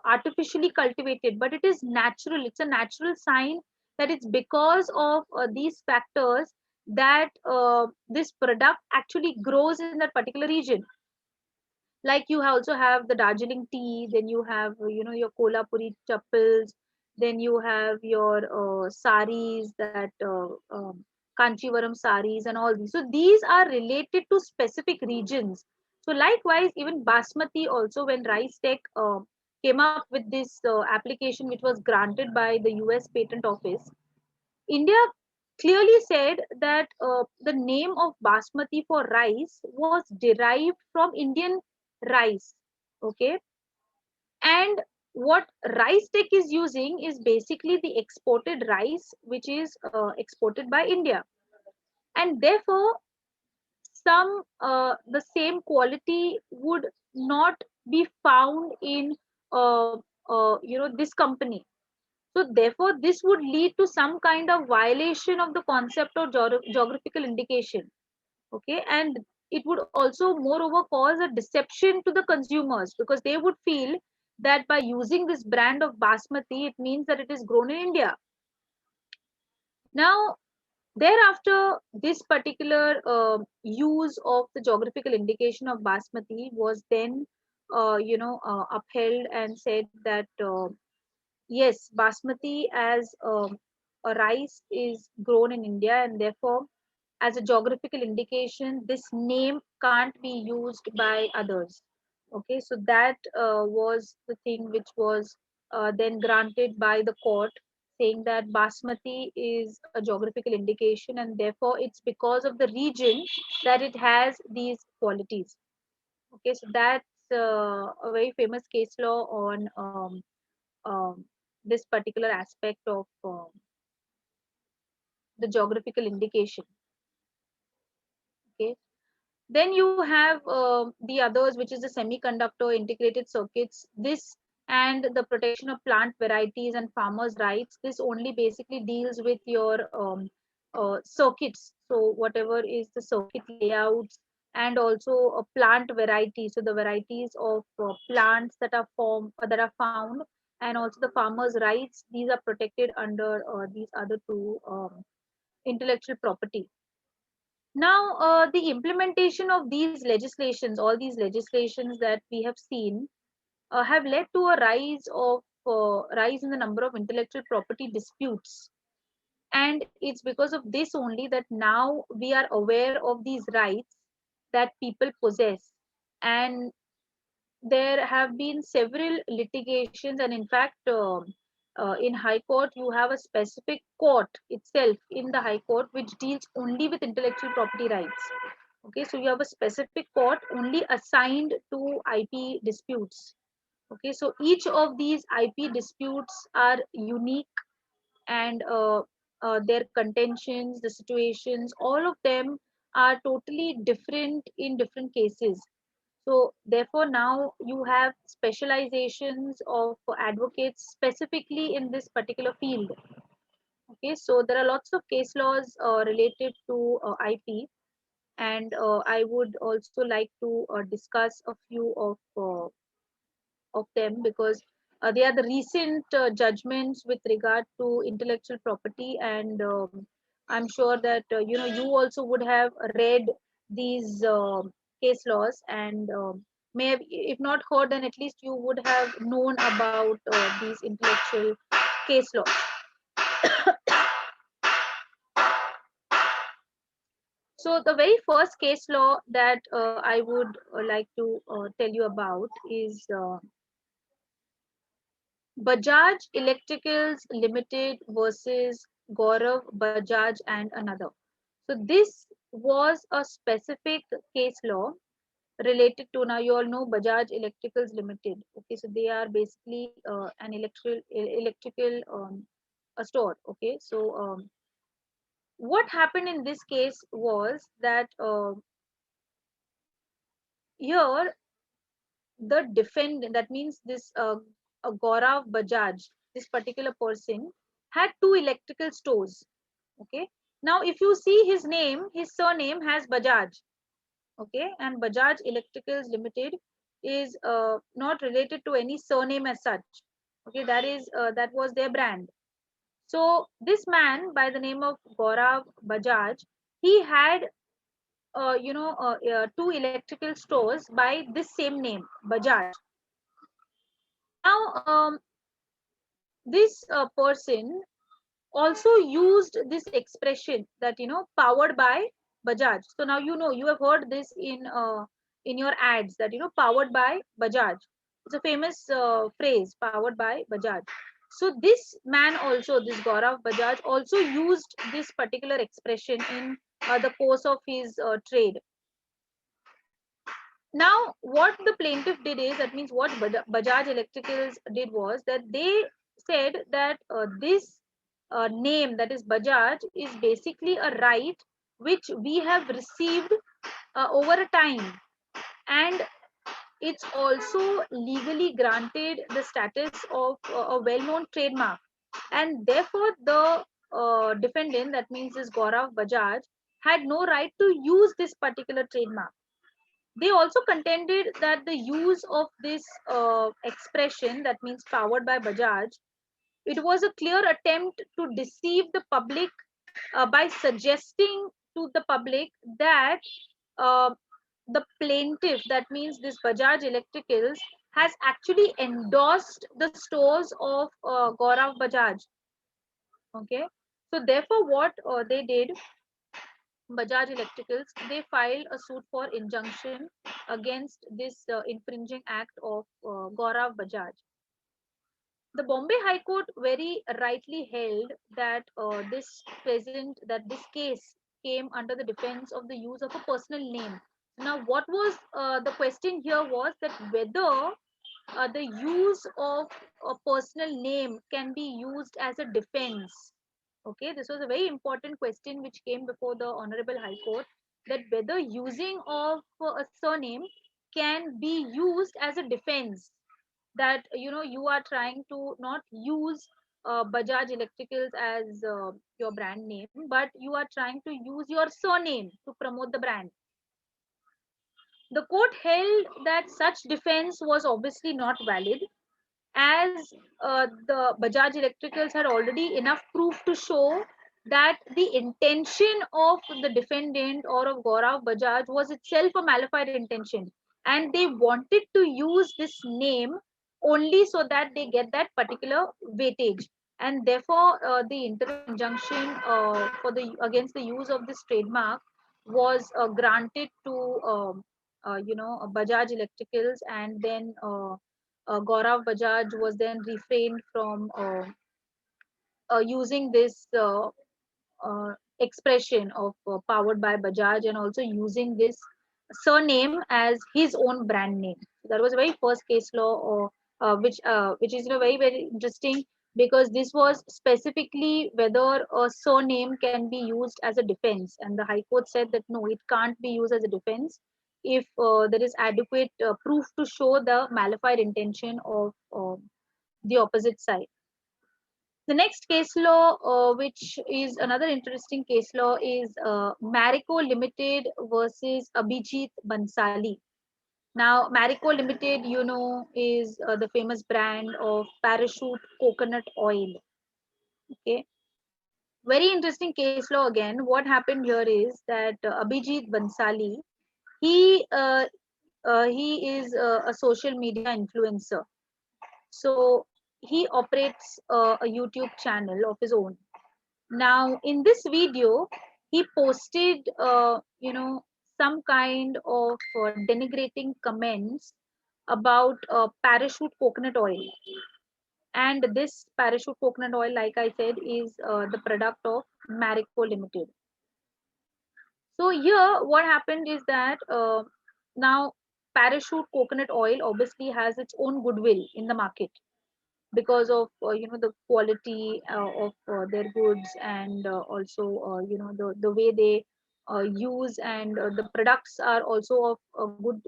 artificially cultivated, but it is natural. It's a natural sign that it's because of these factors that this product actually grows in that particular region. Like you also have the Darjeeling tea, then you have your Kolhapuri chappals, then you have your saris, that Kanchivaram saris and all these. So these are related to specific regions. So likewise, even Basmati also, when Rice Tech came up with this application, which was granted by the US Patent Office, India clearly said that the name of Basmati for rice was derived from Indian rice. Okay. And what Rice Tech is using is basically the exported rice, which is exported by India. And therefore, the same quality would not be found in this company. So therefore, this would lead to some kind of violation of the concept of geographical indication. Okay, and it would also moreover cause a deception to the consumers, because they would feel that by using this brand of Basmati, it means that it is grown in India. Now, thereafter, this particular use of the geographical indication of Basmati was then upheld and said that yes, Basmati as a rice is grown in India, and therefore, as a geographical indication, this name can't be used by others. Okay, so that was the thing which was then granted by the court, saying that Basmati is a geographical indication, and therefore it's because of the region that it has these qualities. Okay, so that's a very famous case law on this particular aspect of the geographical indication. Okay. Then you have the others, which is the semiconductor integrated circuits. This and the protection of plant varieties and farmers' rights. This only basically deals with your circuits. So whatever is the circuit layouts, and also a plant variety. So the varieties of plants that are found, and also the farmers' rights. These are protected under these other two intellectual property. Now, the implementation of these legislations, all these legislations that we have seen, have led to a rise in the number of intellectual property disputes, and it's because of this only that now we are aware of these rights that people possess. And there have been several litigations, and in fact, in High Court, you have a specific court itself in the High Court which deals only with intellectual property rights. Okay, so you have a specific court only assigned to IP disputes. Okay, so each of these IP disputes are unique, and their contentions, the situations, all of them are totally different in different cases. So therefore, now you have specializations of advocates specifically in this particular field. Okay, so there are lots of case laws related to IP, and I would also like to discuss a few of them, because they are the recent judgments with regard to intellectual property, and I'm sure that you also would have read these case laws, and may have, if not heard, then at least you would have known about these intellectual case laws. So the very first case law that I would like to tell you about is Bajaj Electricals Limited versus Gaurav Bajaj and another. So this was a specific case law related to, now you all know Bajaj Electricals Limited. Okay, so they are basically an electrical a store. Okay, so what happened in this case was that here the defendant, that means this Gaurav Bajaj, this particular person had two electrical stores. Okay, now if you see his name, his surname has Bajaj. Okay, and Bajaj Electricals Limited is not related to any surname as such. Okay, that was their brand. So this man by the name of Gaurav Bajaj, he had two electrical stores by this same name, Bajaj. Now this person also used this expression that, powered by Bajaj. So now you have heard this in your ads that, powered by Bajaj. It's a famous phrase, powered by Bajaj. So this man also, this Gaurav Bajaj, also used this particular expression in the course of his trade. Now what the plaintiff did is, that means what Bajaj Electricals did was that they said that this name, that is Bajaj, is basically a right which we have received over a time, and it's also legally granted the status of a well-known trademark, and therefore the defendant, that means this Gaurav Bajaj, had no right to use this particular trademark. They also contended that the use of this expression, that means powered by Bajaj, it was a clear attempt to deceive the public by suggesting to the public that uh, the plaintiff, that means this Bajaj Electricals, has actually endorsed the stores of Gaurav Bajaj. Okay, so therefore, what they did, Bajaj Electricals, they filed a suit for injunction against this infringing act of Gaurav Bajaj. The Bombay High Court very rightly held that this case came under the defense of the use of a personal name. Now, what was the question here was that whether the use of a personal name can be used as a defense. Okay, this was a very important question which came before the Honorable High Court, that whether using of a surname can be used as a defense, that you are trying to not use Bajaj Electricals as your brand name, but you are trying to use your surname to promote the brand. The court held that such defense was obviously not valid, as the Bajaj Electricals had already enough proof to show that the intention of the defendant or of Gaurav Bajaj was itself a malified intention, and they wanted to use this name only so that they get that particular weightage, and therefore the interim injunction for the against the use of this trademark was granted to Bajaj Electricals, and then Gaurav Bajaj was then refrained from using this expression of powered by Bajaj, and also using this surname as his own brand name. So that was a very first case law, or which is very very interesting, because this was specifically whether a surname can be used as a defense, and the High Court said that no, it can't be used as a defense if there is adequate proof to show the malified intention of the opposite side. The next case law, which is another interesting case law, is Marico Limited versus Abhijit Bansali. Now, Marico Limited, is the famous brand of parachute coconut oil. Okay, very interesting case law again. What happened here is that Abhijit Bansali, he uh, he is a social media influencer. So he operates a YouTube channel of his own. Now, in this video, he posted, some kind of denigrating comments about parachute coconut oil. And this parachute coconut oil, like I said, is the product of Marico Limited. So here, what happened is that now parachute coconut oil obviously has its own goodwill in the market because of the quality of their goods, and also the way they use, and the products are also of a good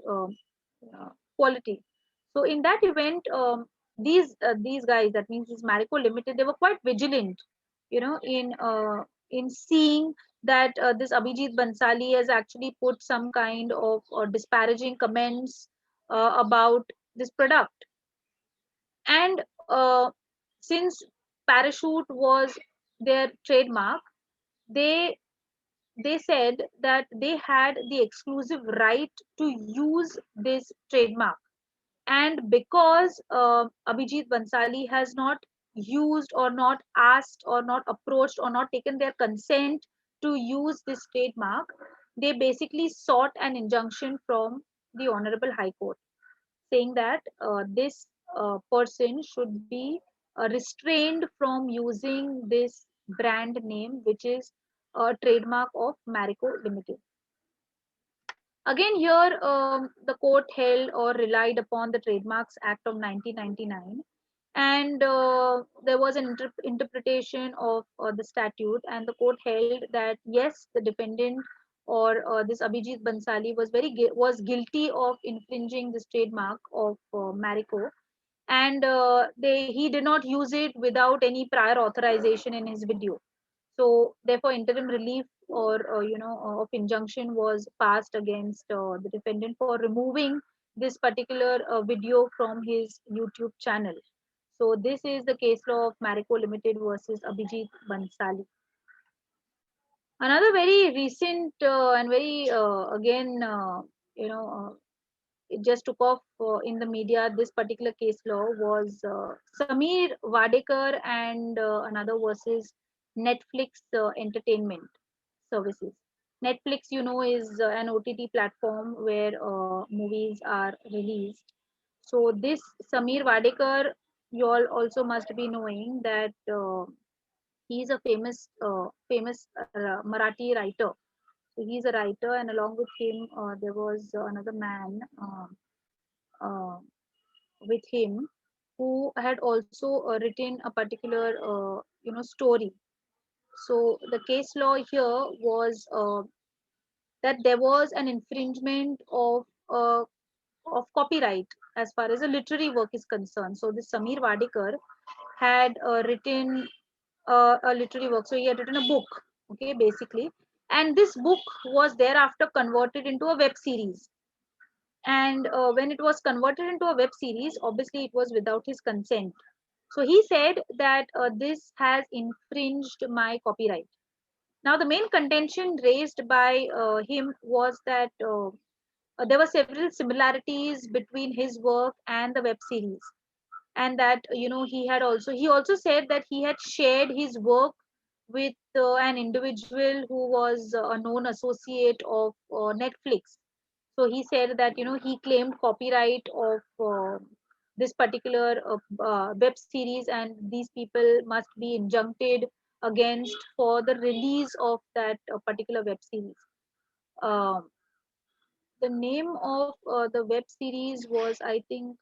quality. So in that event, these guys, that means this Marico Limited, they were quite vigilant, in seeing that this Abhijit Bansali has actually put some kind of disparaging comments about this product. And since parachute was their trademark, they they said that they had the exclusive right to use this trademark. And because Abhijit Bansali has not used, or not asked, or not approached, or not taken their consent to use this trademark, they basically sought an injunction from the Honorable High Court, saying that this person should be restrained from using this brand name, which is a trademark of Marico Limited. Again, here the court held or relied upon the Trademarks Act of 1999, and there was an interpretation of the statute, and the court held that yes, the defendant, or this Abhijit Bansali, was guilty of infringing this trademark of Marico, and he did not use it without any prior authorization in his video. So therefore, interim relief, or of injunction was passed against the defendant for removing this particular video from his YouTube channel. So this is the case law of Marico Limited versus Abhijit Bansali. Another very recent and very again you know it just took off in the media. This particular case law was Sameer Wadekar and another versus Netflix Entertainment Services. Netflix, is an OTT platform where movies are released. So this Sameer Wadekar, you all also must be knowing that he is a famous Marathi writer. So he's a writer, and along with him, there was another man uh, with him who had also written a particular story. So the case law here was that there was an infringement of copyright as far as a literary work is concerned. So this Sameer Wadekar had written a literary work. So he had written a book, okay, basically, and this book was thereafter converted into a web series. And when it was converted into a web series, obviously it was without his consent. So he said that this has infringed my copyright. Now the main contention raised by him was that there were several similarities between his work and the web series, and that he also said that he had shared his work with an individual who was a known associate of Netflix. So he said that he claimed copyright of this particular web series, and these people must be injuncted against for the release of that particular web series. Um the name of the web series was, I think,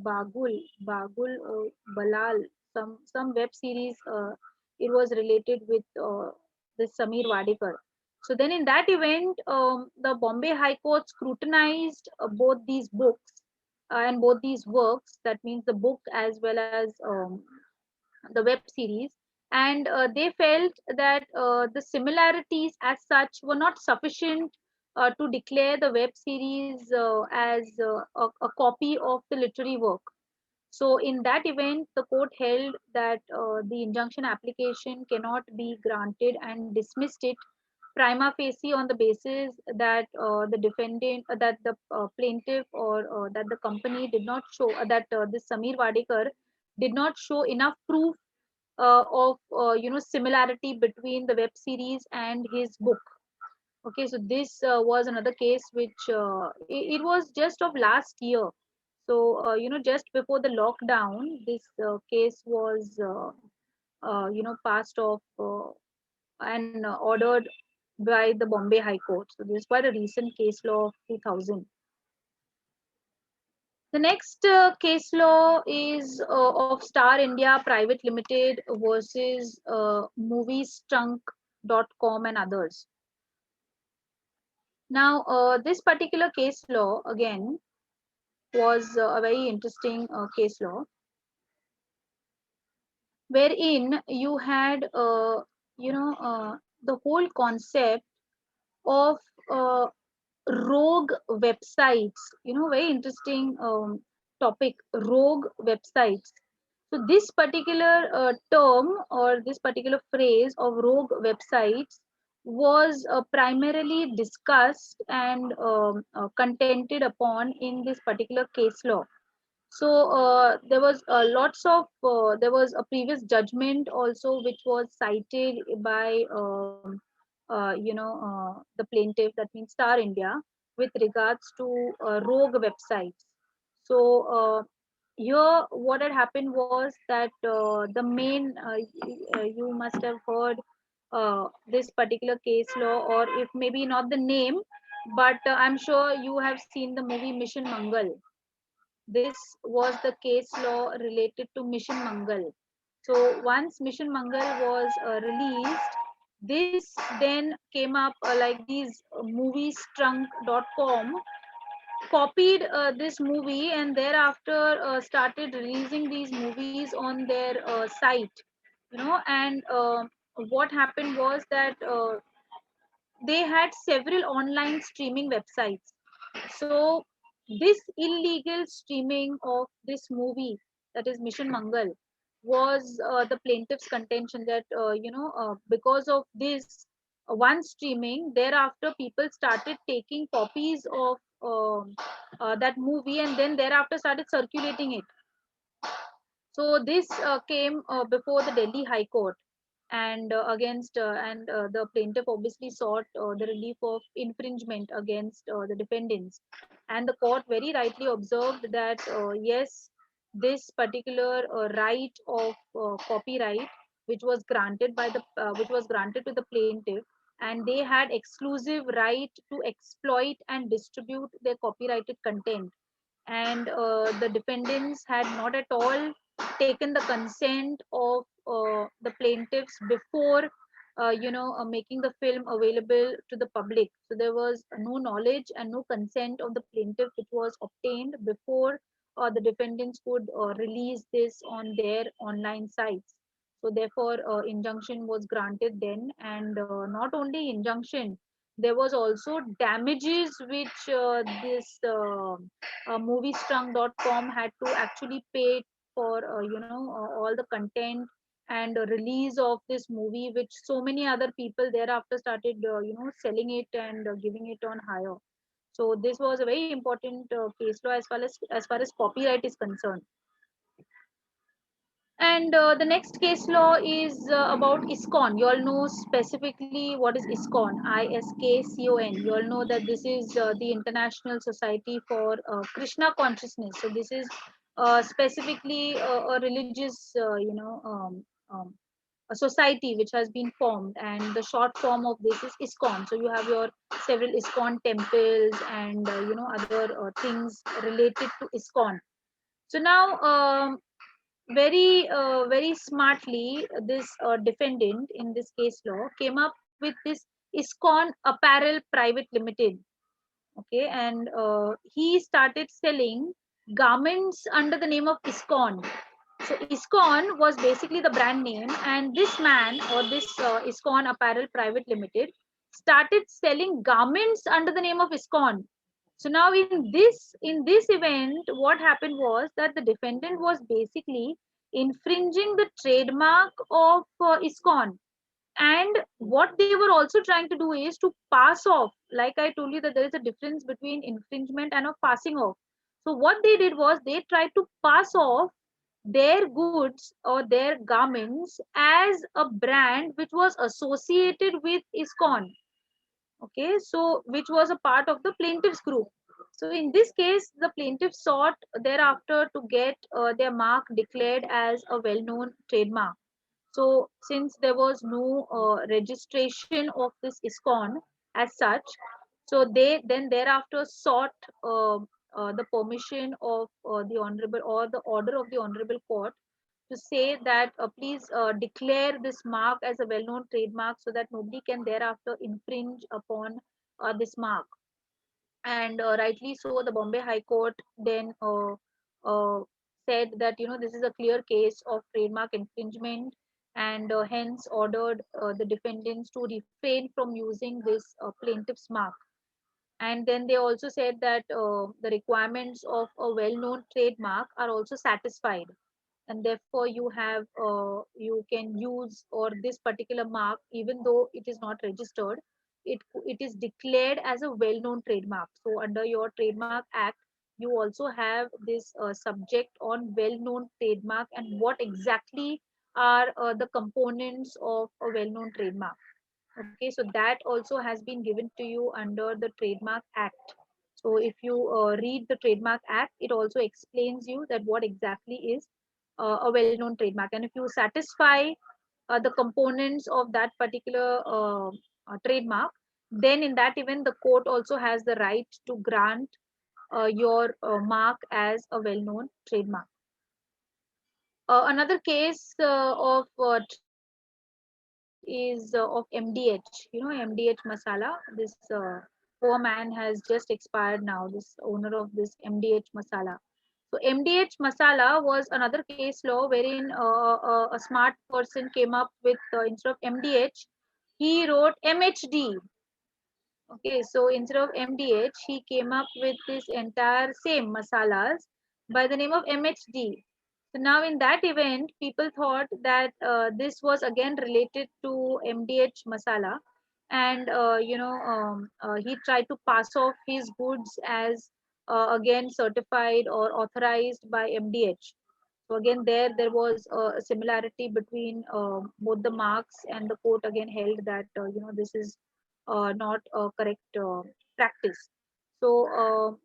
Bagul Balal, some web series. It was related with this Sameer Wadekar. So then, in that event, the Bombay High Court scrutinized both these books and both these works. That means the book as well as the web series, and they felt that the similarities as such were not sufficient to declare the web series as a copy of the literary work. So, in that event, the court held that the injunction application cannot be granted and dismissed it prima facie on the basis that the defendant, that the plaintiff, or that the company did not show that this Sameer Wadekar did not show enough proof of similarity between the web series and his book. Okay, so this was another case which it was just of last year. So just before the lockdown, this case was passed off and ordered by the Bombay High Court. So this is quite a recent case law of 2000. The next case law is of Star India Private Limited versus Moviestrunk.com and others. Now, this particular case law again was a very interesting case law, wherein you had, the whole concept of uh, rogue websites. Very interesting topic, rogue websites. So this particular term or this particular phrase of rogue websites was primarily discussed and contended upon in this particular case law. So there was there was a previous judgment also which was cited by the plaintiff, that means Star India, with regards to rogue websites. So here what had happened was that the main you must have heard this particular case law, or if maybe not the name, but I'm sure you have seen the movie Mission Mangal. This was the case law related to Mission Mangal. So once Mission Mangal was released, this then came up like these moviestrunk.com copied this movie and thereafter started releasing these movies on their site. And what happened was that they had several online streaming websites. So this illegal streaming of this movie, that is Mission Mangal, was the plaintiff's contention that because of this one streaming, thereafter people started taking copies of that movie and then thereafter started circulating it. So this came before the Delhi High Court, and against and the plaintiff obviously sought the relief of infringement against the defendants, and the court very rightly observed that yes, this particular right of copyright, which was granted by the which was granted to the plaintiff, and they had exclusive right to exploit and distribute their copyrighted content, and the defendants had not at all taken the consent of the plaintiffs before making the film available to the public. So there was no knowledge and no consent of the plaintiff which was obtained before the defendants could release this on their online sites. So therefore injunction was granted then, and not only injunction, there was also damages which this moviestrung.com had to actually pay for all the content and release of this movie, which so many other people thereafter started selling it and giving it on hire. So this was a very important case law as far as copyright is concerned. And the next case law is about ISKCON. You all know specifically what is ISKCON, ISKCON. You all know that this is the International Society for Krishna Consciousness. So this is specifically a religious, a society which has been formed, and the short form of this is ISKCON. So you have your several ISKCON temples and other things related to ISKCON. So now very smartly this defendant in this case law came up with this ISKCON Apparel Private Limited. Okay, and he started selling garments under the name of ISKCON. So ISKCON was basically the brand name, and this man, or this ISKCON Apparel Private Limited, started selling garments under the name of ISKCON. So now in this event, what happened was that the defendant was basically infringing the trademark of ISKCON. And what they were also trying to do is to pass off, like I told you that there is a difference between infringement and of passing off. So what they did was they tried to pass off their goods or their garments as a brand which was associated with ISKCON. Okay, so which was a part of the plaintiff's group. So in this case, the plaintiff sought thereafter to get their mark declared as a well-known trademark. So since there was no registration of this ISKCON as such, so they then thereafter sought the permission of the honorable or the order of the honorable court to say that please declare this mark as a well-known trademark so that nobody can thereafter infringe upon this mark. And rightly so, the Bombay High Court then said that this is a clear case of trademark infringement, and hence ordered the defendants to refrain from using this plaintiff's mark. And then they also said that the requirements of a well-known trademark are also satisfied, and therefore you can use or this particular mark even though it is not registered. It is declared as a well-known trademark. So under your Trademark Act, you also have this subject on well-known trademark and what exactly are the components of a well-known trademark. Okay, so that also has been given to you under the Trademark Act. So if you read the Trademark Act, it also explains you that what exactly is a well-known trademark. And if you satisfy the components of that particular trademark, then in that event, the court also has the right to grant your mark as a well-known trademark. Another case of trademark is of MDH. MDH masala. This poor man has just expired now. This owner of this MDH masala. So MDH masala was another case law wherein a smart person came up with instead of MDH, he wrote MHD. Okay, so instead of MDH, he came up with this entire same masalas by the name of MHD. So now in that event, people thought that this was again related to MDH masala, and he tried to pass off his goods as again certified or authorized by MDH. So again, there was a similarity between both the marks, and the court again held that this is not a correct practice. So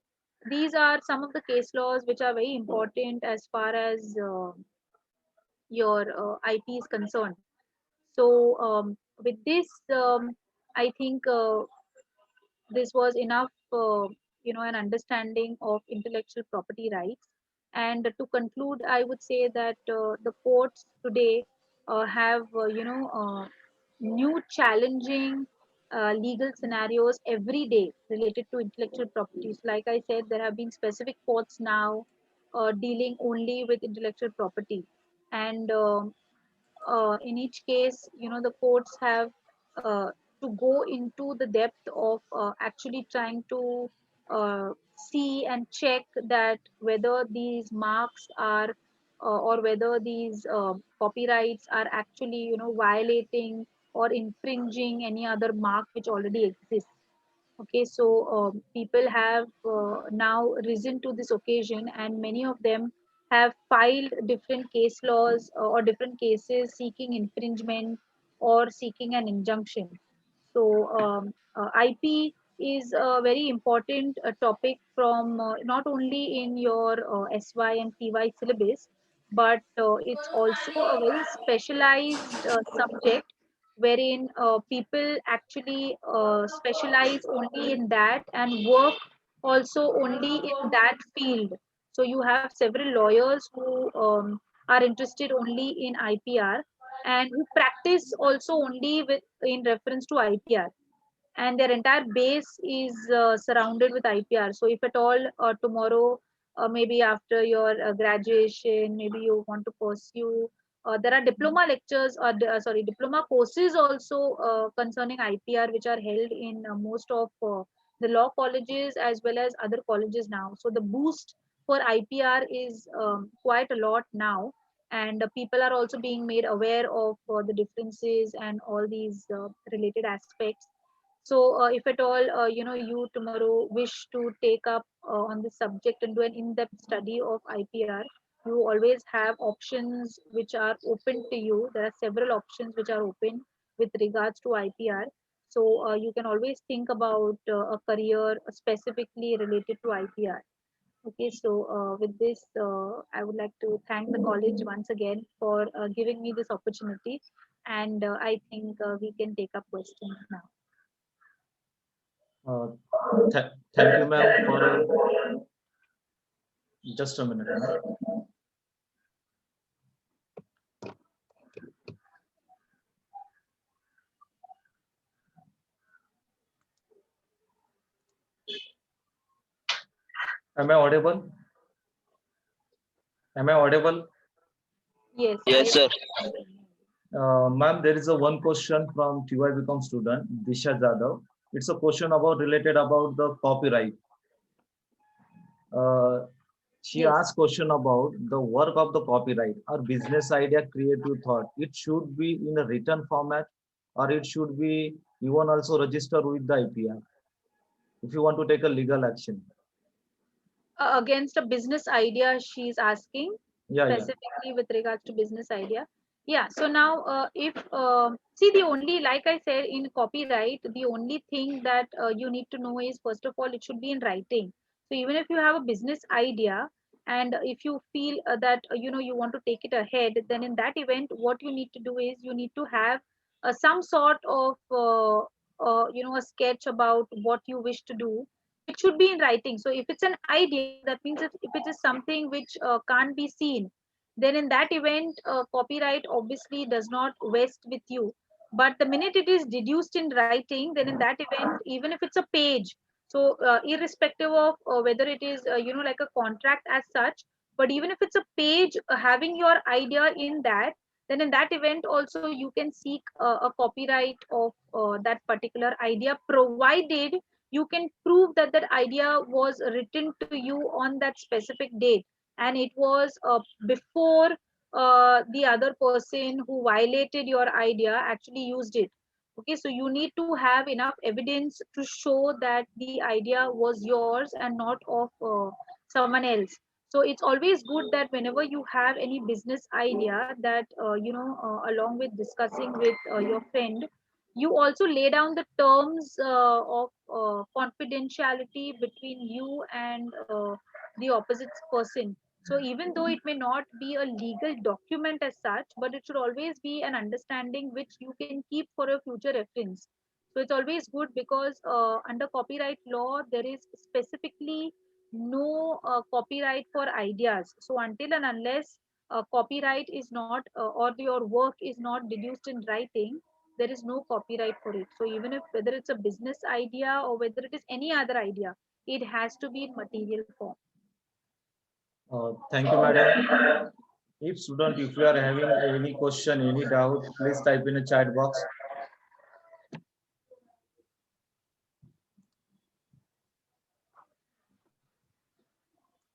these are some of the case laws which are very important as far as your IP is concerned. So with this, I think this was enough, an understanding of intellectual property rights. And to conclude, I would say that the courts today have, new challenging legal scenarios every day related to intellectual properties. Like I said, there have been specific courts now dealing only with intellectual property. And in each case, the courts have uh, to go into the depth of actually trying to see and check that whether these marks are or whether these copyrights are actually violating or infringing any other mark which already exists. Okay, so people have now risen to this occasion, and many of them have filed different case laws or different cases seeking infringement or seeking an injunction. So, IP is a very important topic from not only in your SY and TY syllabus, but it's also a very specialized subject wherein people actually specialize only in that and work also only in that field. So you have several lawyers who are interested only in IPR and who practice also only with in reference to IPR, and their entire base is surrounded with IPR. So if at all tomorrow, maybe after your graduation, maybe you want to pursue, there are diploma lectures or diploma courses also concerning IPR which are held in most of the law colleges as well as other colleges now. So the boost for IPR is quite a lot now, and people are also being made aware of the differences and all these related aspects. So, if at all, you tomorrow wish to take up on this subject and do an in-depth study of IPR, You always have options which are open to you. There are several options which are open with regards to IPR. So you can always think about a career specifically related to IPR. Okay, so with this, I would like to thank the college once again for giving me this opportunity, and I think we can take up questions now. Uh, Thank you, ma'am, for just a minute, ma'am. Am I audible? Am I audible? Yes, Yes, sir. Ma'am, there is a one question from TY Become student, Disha Jadhav. It's a question about related about the copyright. Uh, she Yes. asked question about the work of the copyright or business idea, creative thought. It should be in a written format, or it should be even also registered with the IPR if you want to take a legal action. Against a business idea, she's asking Yeah, yeah. specifically with regards to business idea. Yeah, so now if see, the only, like I said, in copyright, the only thing that you need to know is, first of all, it should be in writing. So even if you have a business idea, and if you feel that you want to take it ahead, then in that event, what you need to do is you need to have some sort of a sketch about what you wish to do, which should be in writing. So if it's an idea, that means if it is something which can't be seen, then in that event, copyright obviously does not vest with you. But the minute it is deduced in writing, then in that event, even if it's a page, so irrespective of whether it is like a contract as such, but even if it's a page having your idea in that, then in that event also you can seek a copyright of that particular idea, provided you can prove that that idea was written to you on that specific date, and it was before the other person who violated your idea actually used it. Okay, so you need to have enough evidence to show that the idea was yours and not of someone else. So it's always good that whenever you have any business idea, that along with discussing with your friend, you also lay down the terms of confidentiality between you and the opposite person. So even though it may not be a legal document as such, but it should always be an understanding which you can keep for a future reference. So it's always good because under copyright law there is specifically no copyright for ideas. So until and unless copyright is not or your work is not deduced in writing, there is no copyright for it. So even if whether it's a business idea or whether it is any other idea, it has to be in material form. Thank you, madam. If student, if you are having any question, any doubt, please type in a chat box.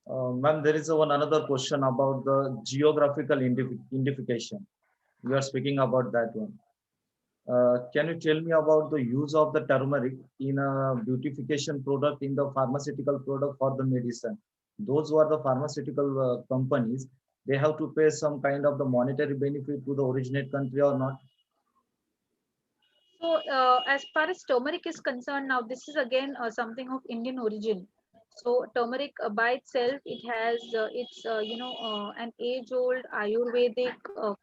Ma'am, there is one another question about the geographical identification. We are speaking about that one. Can you tell me about the use of the turmeric in a beautification product, in the pharmaceutical product for the medicine? Those who are the pharmaceutical companies, they have to pay some kind of the monetary benefit to the originate country or not? So, as far as turmeric is concerned, now this is again something of Indian origin. So, turmeric by itself, it has it's an age-old Ayurvedic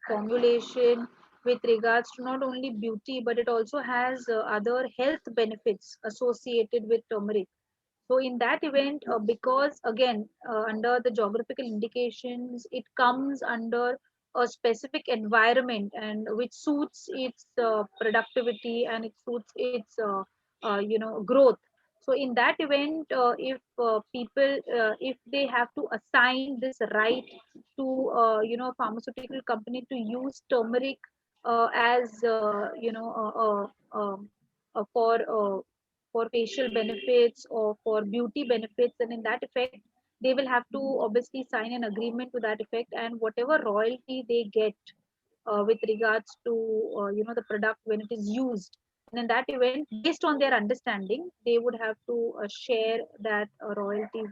formulation with regards to not only beauty, but it also has other health benefits associated with turmeric. So in that event, because again, under the geographical indications, it comes under a specific environment and which suits its productivity and it suits its growth. So in that event, if people if they have to assign this right to pharmaceutical company to use turmeric as for facial benefits or for beauty benefits, and in that effect they will have to obviously sign an agreement to that effect, and whatever royalty they get with regards to the product when it is used, and in that event, based on their understanding, they would have to share that royalty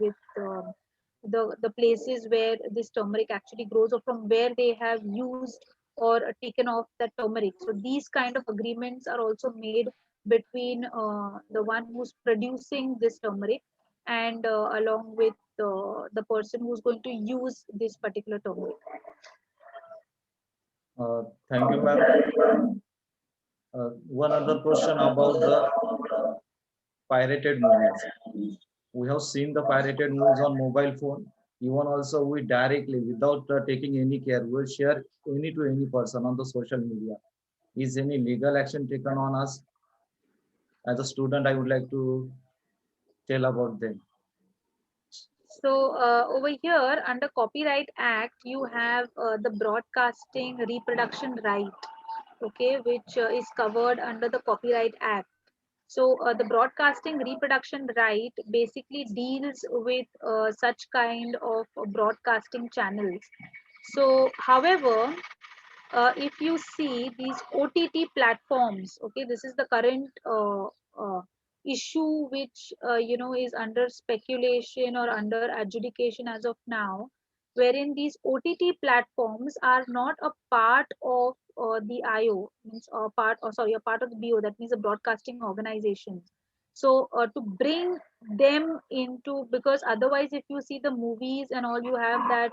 the places where this turmeric actually grows, or from where they have used or taken off that turmeric. So these kind of agreements are also made between the one who's producing this turmeric and along with the person who's going to use this particular turmeric. Thank you, ma'am. One other question about the pirated movies. We have seen the pirated movies on mobile phone. Even also, we directly, without taking any care, will share any to any person on the social media. Is any legal action taken on us? As a student, I would like to tell about them. So over here under Copyright Act, you have the broadcasting reproduction right, okay, which is covered under the Copyright Act. So the broadcasting reproduction right basically deals with such kind of broadcasting channels. So, however, if you see these OTT platforms, okay, this is the current issue which is under speculation or under adjudication as of now, wherein these OTT platforms are not a part of the IO, means a part, or sorry, a part of the BO, that means the broadcasting organizations. So to bring them into, because otherwise, if you see the movies and all, you have that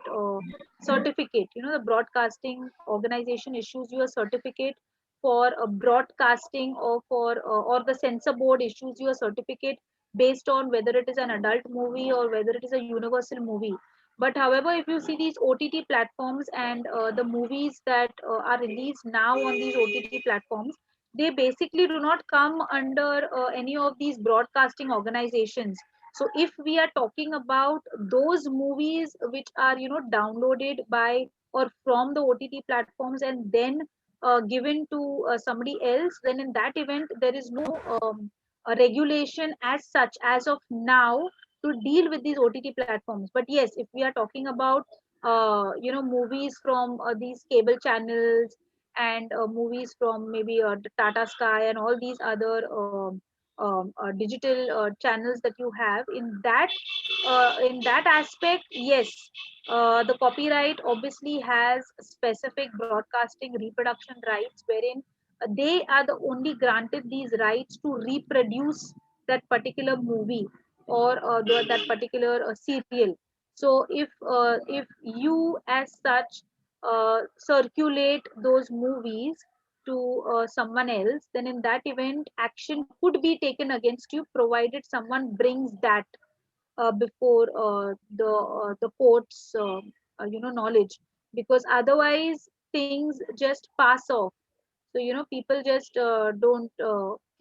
certificate. The broadcasting organization issues you a certificate for broadcasting, or for or the censor board issues you a certificate based on whether it is an adult movie or whether it is a universal movie. But however, if you see these OTT platforms and the movies that are released now on these OTT platforms, they basically do not come under any of these broadcasting organizations. So if we are talking about those movies which are downloaded by or from the OTT platforms and then given to somebody else, then in that event there is no a regulation as such as of now to deal with these OTT platforms. But yes, if we are talking about movies from these cable channels and movies from maybe Tata Sky and all these other digital channels that you have, in that aspect, yes, the copyright obviously has specific broadcasting reproduction rights, wherein they are the only granted these rights to reproduce that particular movie or that particular serial. So if you as such circulate those movies to someone else, then in that event action could be taken against you, provided someone brings that before the court's knowledge, because otherwise things just pass off. So people just don't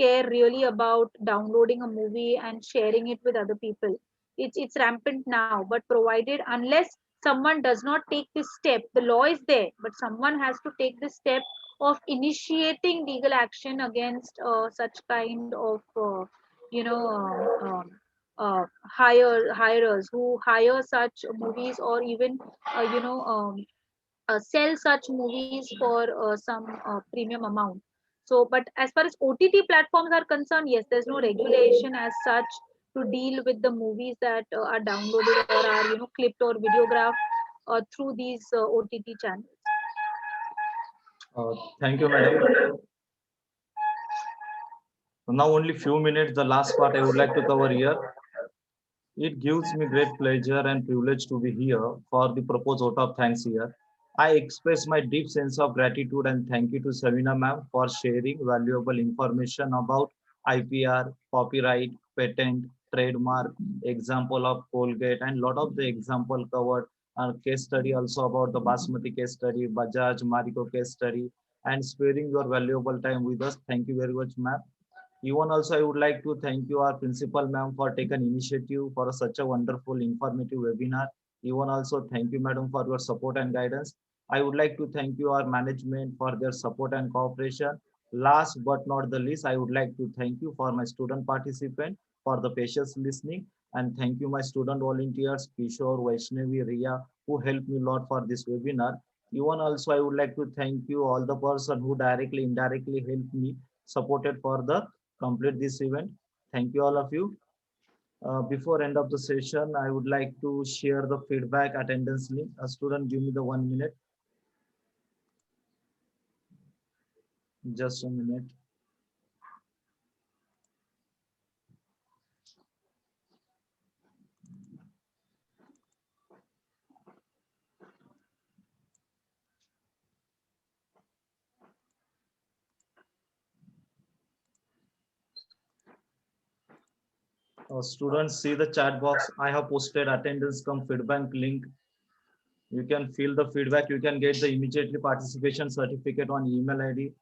care really about downloading a movie and sharing it with other people. It's rampant now, but provided, unless someone does not take this step, the law is there, but someone has to take this step of initiating legal action against such kind of hirers who hire such movies, or even sell such movies for some premium amount. So, but as far as OTT platforms are concerned, yes, there's no regulation as such to deal with the movies that are downloaded or are clipped or videographed through these OTT channels. Thank you, madam. So now only few minutes, the last part I would like to cover here. It gives me great pleasure and privilege to be here for the proposed vote of thanks here. I express my deep sense of gratitude and thank you to Savina ma'am for sharing valuable information about IPR, copyright, patent, trademark, example of Colgate, and lot of the example covered. Case study also about the Basmati case study, Bajaj, Marico case study, and sparing your valuable time with us. Thank you very much, ma'am. Even also, I would like to thank you, our principal ma'am, for taking initiative for such a wonderful, informative webinar. Even also, thank you, madam, for your support and guidance. I would like to thank you, our management, for their support and cooperation. Last but not the least, I would like to thank you for my student participant for the patience listening. And thank you, my student volunteers, Kishore, Vaishnavi, Riya, who helped me a lot for this webinar. Even also, I would like to thank you, all the person who directly, indirectly helped me, supported for the complete this event. Thank you, all of you. Before end of the session, I would like to share the feedback attendance link. A student, give me the 1 minute. Just a minute. Students, see the chat box. I have posted attendance come feedback link. You can fill the feedback. You can get the immediately participation certificate on email ID.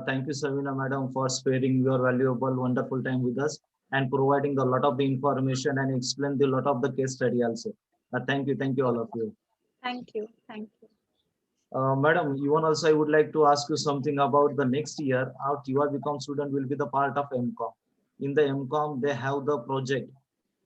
Thank you, Savina Madam, for sparing your valuable, wonderful time with us and providing a lot of the information and explain the lot of the case study also. Thank you all of you. Thank you. Thank you. Madam, even also I would like to ask you something about the next year. Our TUI become student will be the part of MCOM. In the MCOM, they have the project,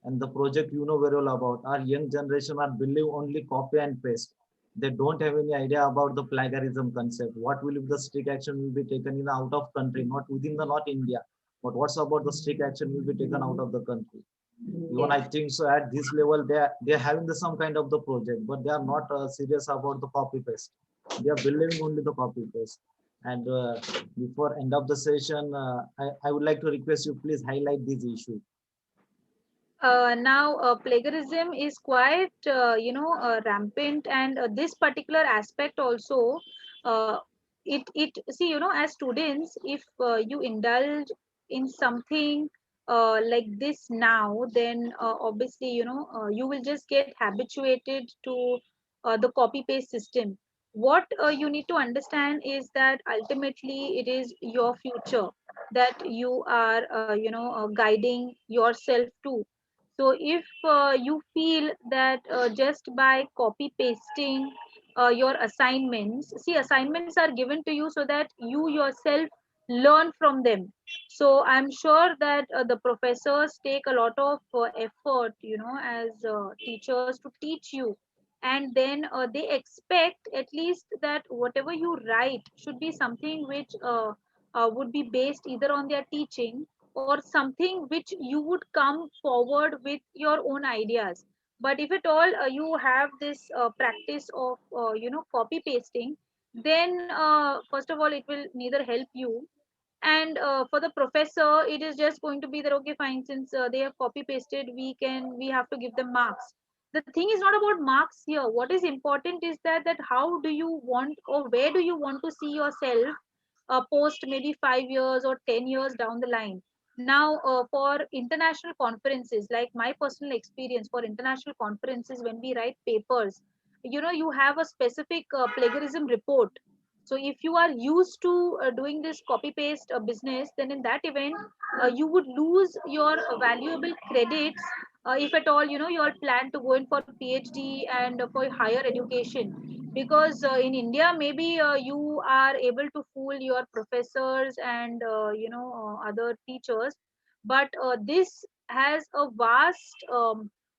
and the project you know very well about. Our young generation are believe only copy and paste. They don't have any idea about the plagiarism concept. What will be the strict action will be taken in out of country, not within the not India. But what's about the strict action will be taken out of the country? Even I think so at this level they are having the some kind of the project, but they are not serious about the copy paste. They are believing only the copy paste. And before end of the session, I would like to request you please highlight this issue. Now plagiarism is quite rampant, and this particular aspect also, it see, as students, if you indulge in something like this now, then obviously you will just get habituated to the copy paste system. What you need to understand is that ultimately it is your future that you are guiding yourself to. So if you feel that just by copy pasting your assignments, see, assignments are given to you so that you yourself learn from them. So I'm sure that the professors take a lot of effort, as teachers, to teach you, and then they expect at least that whatever you write should be something which would be based either on their teaching or something which you would come forward with your own ideas. But if at all you have this practice of copy pasting, then first of all it will neither help you, and for the professor it is just going to be that, okay, fine, since they have copy pasted, we have to give them marks. The thing is not about marks here. What is important is that how do you want, or where do you want to see yourself post maybe 5 years or 10 years down the line. Now for international conferences, like my personal experience for international conferences, when we write papers, you have a specific plagiarism report. So if you are used to doing this copy paste business, then in that event you would lose your valuable credits, if at all you are planned to go in for PhD and for higher education. Because in India maybe you are able to fool your professors and other teachers, but this has a vast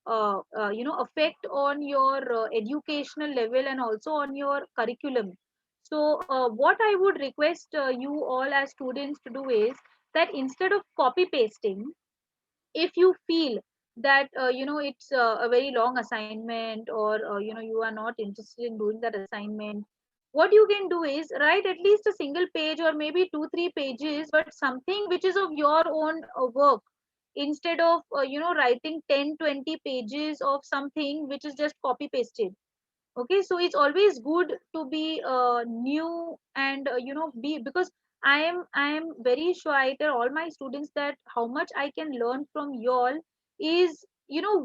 effect on your educational level and also on your curriculum. So what I would request you all as students to do is that instead of copy pasting, if you feel that it's a very long assignment, or you are not interested in doing that assignment, what you can do is write at least a single page or maybe 2 3 pages, but something which is of your own work, instead of writing 10 20 pages of something which is just copy pasted. Okay, so it's always good to be new, and be, because I am very sure, I tell all my students that how much I can learn from y'all is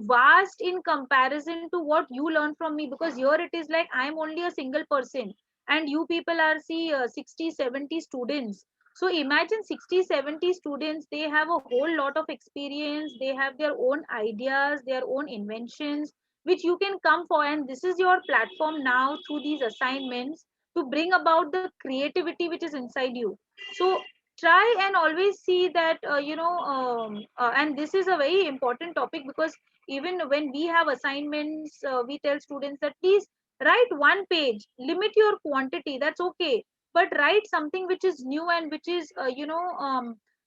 vast in comparison to what you learn from me, because here it is like I'm only a single person and you people are, see, 60 70 students. So imagine 60 70 students, they have a whole lot of experience, they have their own ideas, their own inventions, which you can come for, and this is your platform now through these assignments to bring about the creativity which is inside you. So try and always see that and this is a very important topic, because even when we have assignments, we tell students that please write 1 page, limit your quantity, that's okay, but write something which is new and which is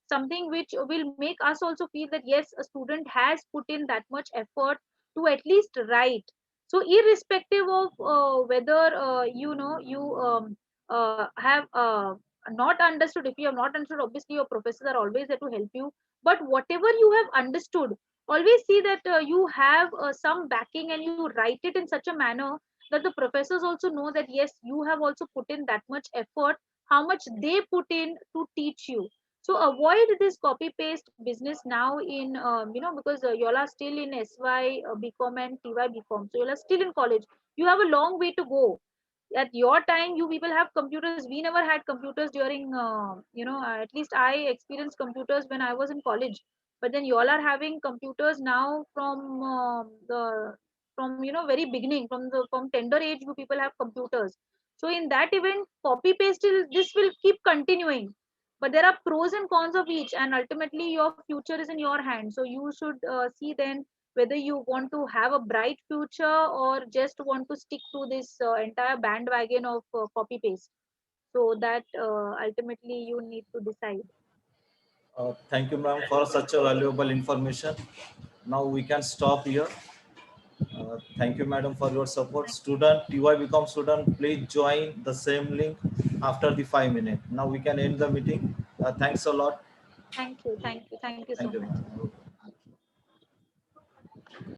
something which will make us also feel that yes, a student has put in that much effort to at least write. So irrespective of whether you have not understood, if you have not understood, obviously your professors are always there to help you. But whatever you have understood, always see that you have some backing, and you write it in such a manner that the professors also know that yes, you have also put in that much effort, how much they put in to teach you. So avoid this copy paste business now in because you all are still in SY BCom and TY BCom, so you all are still in college. You have a long way to go. At your time, you people have computers. We never had computers during at least I experienced computers when I was in college. But then you all are having computers now from the from very beginning, from tender age, you people have computers. So in that event, copy paste this will keep continuing. But there are pros and cons of each, and ultimately your future is in your hands. So you should see then whether you want to have a bright future or just want to stick to this entire bandwagon of copy paste. So that ultimately you need to decide. Thank you, ma'am, for such a valuable information. Now we can stop here. Thank you, madam, for your support. Student, TY become student, please join the same link after the 5 minutes. Now we can end the meeting. Thanks a lot. Thank you, thank you, thank you so Thank you, much. ma'am.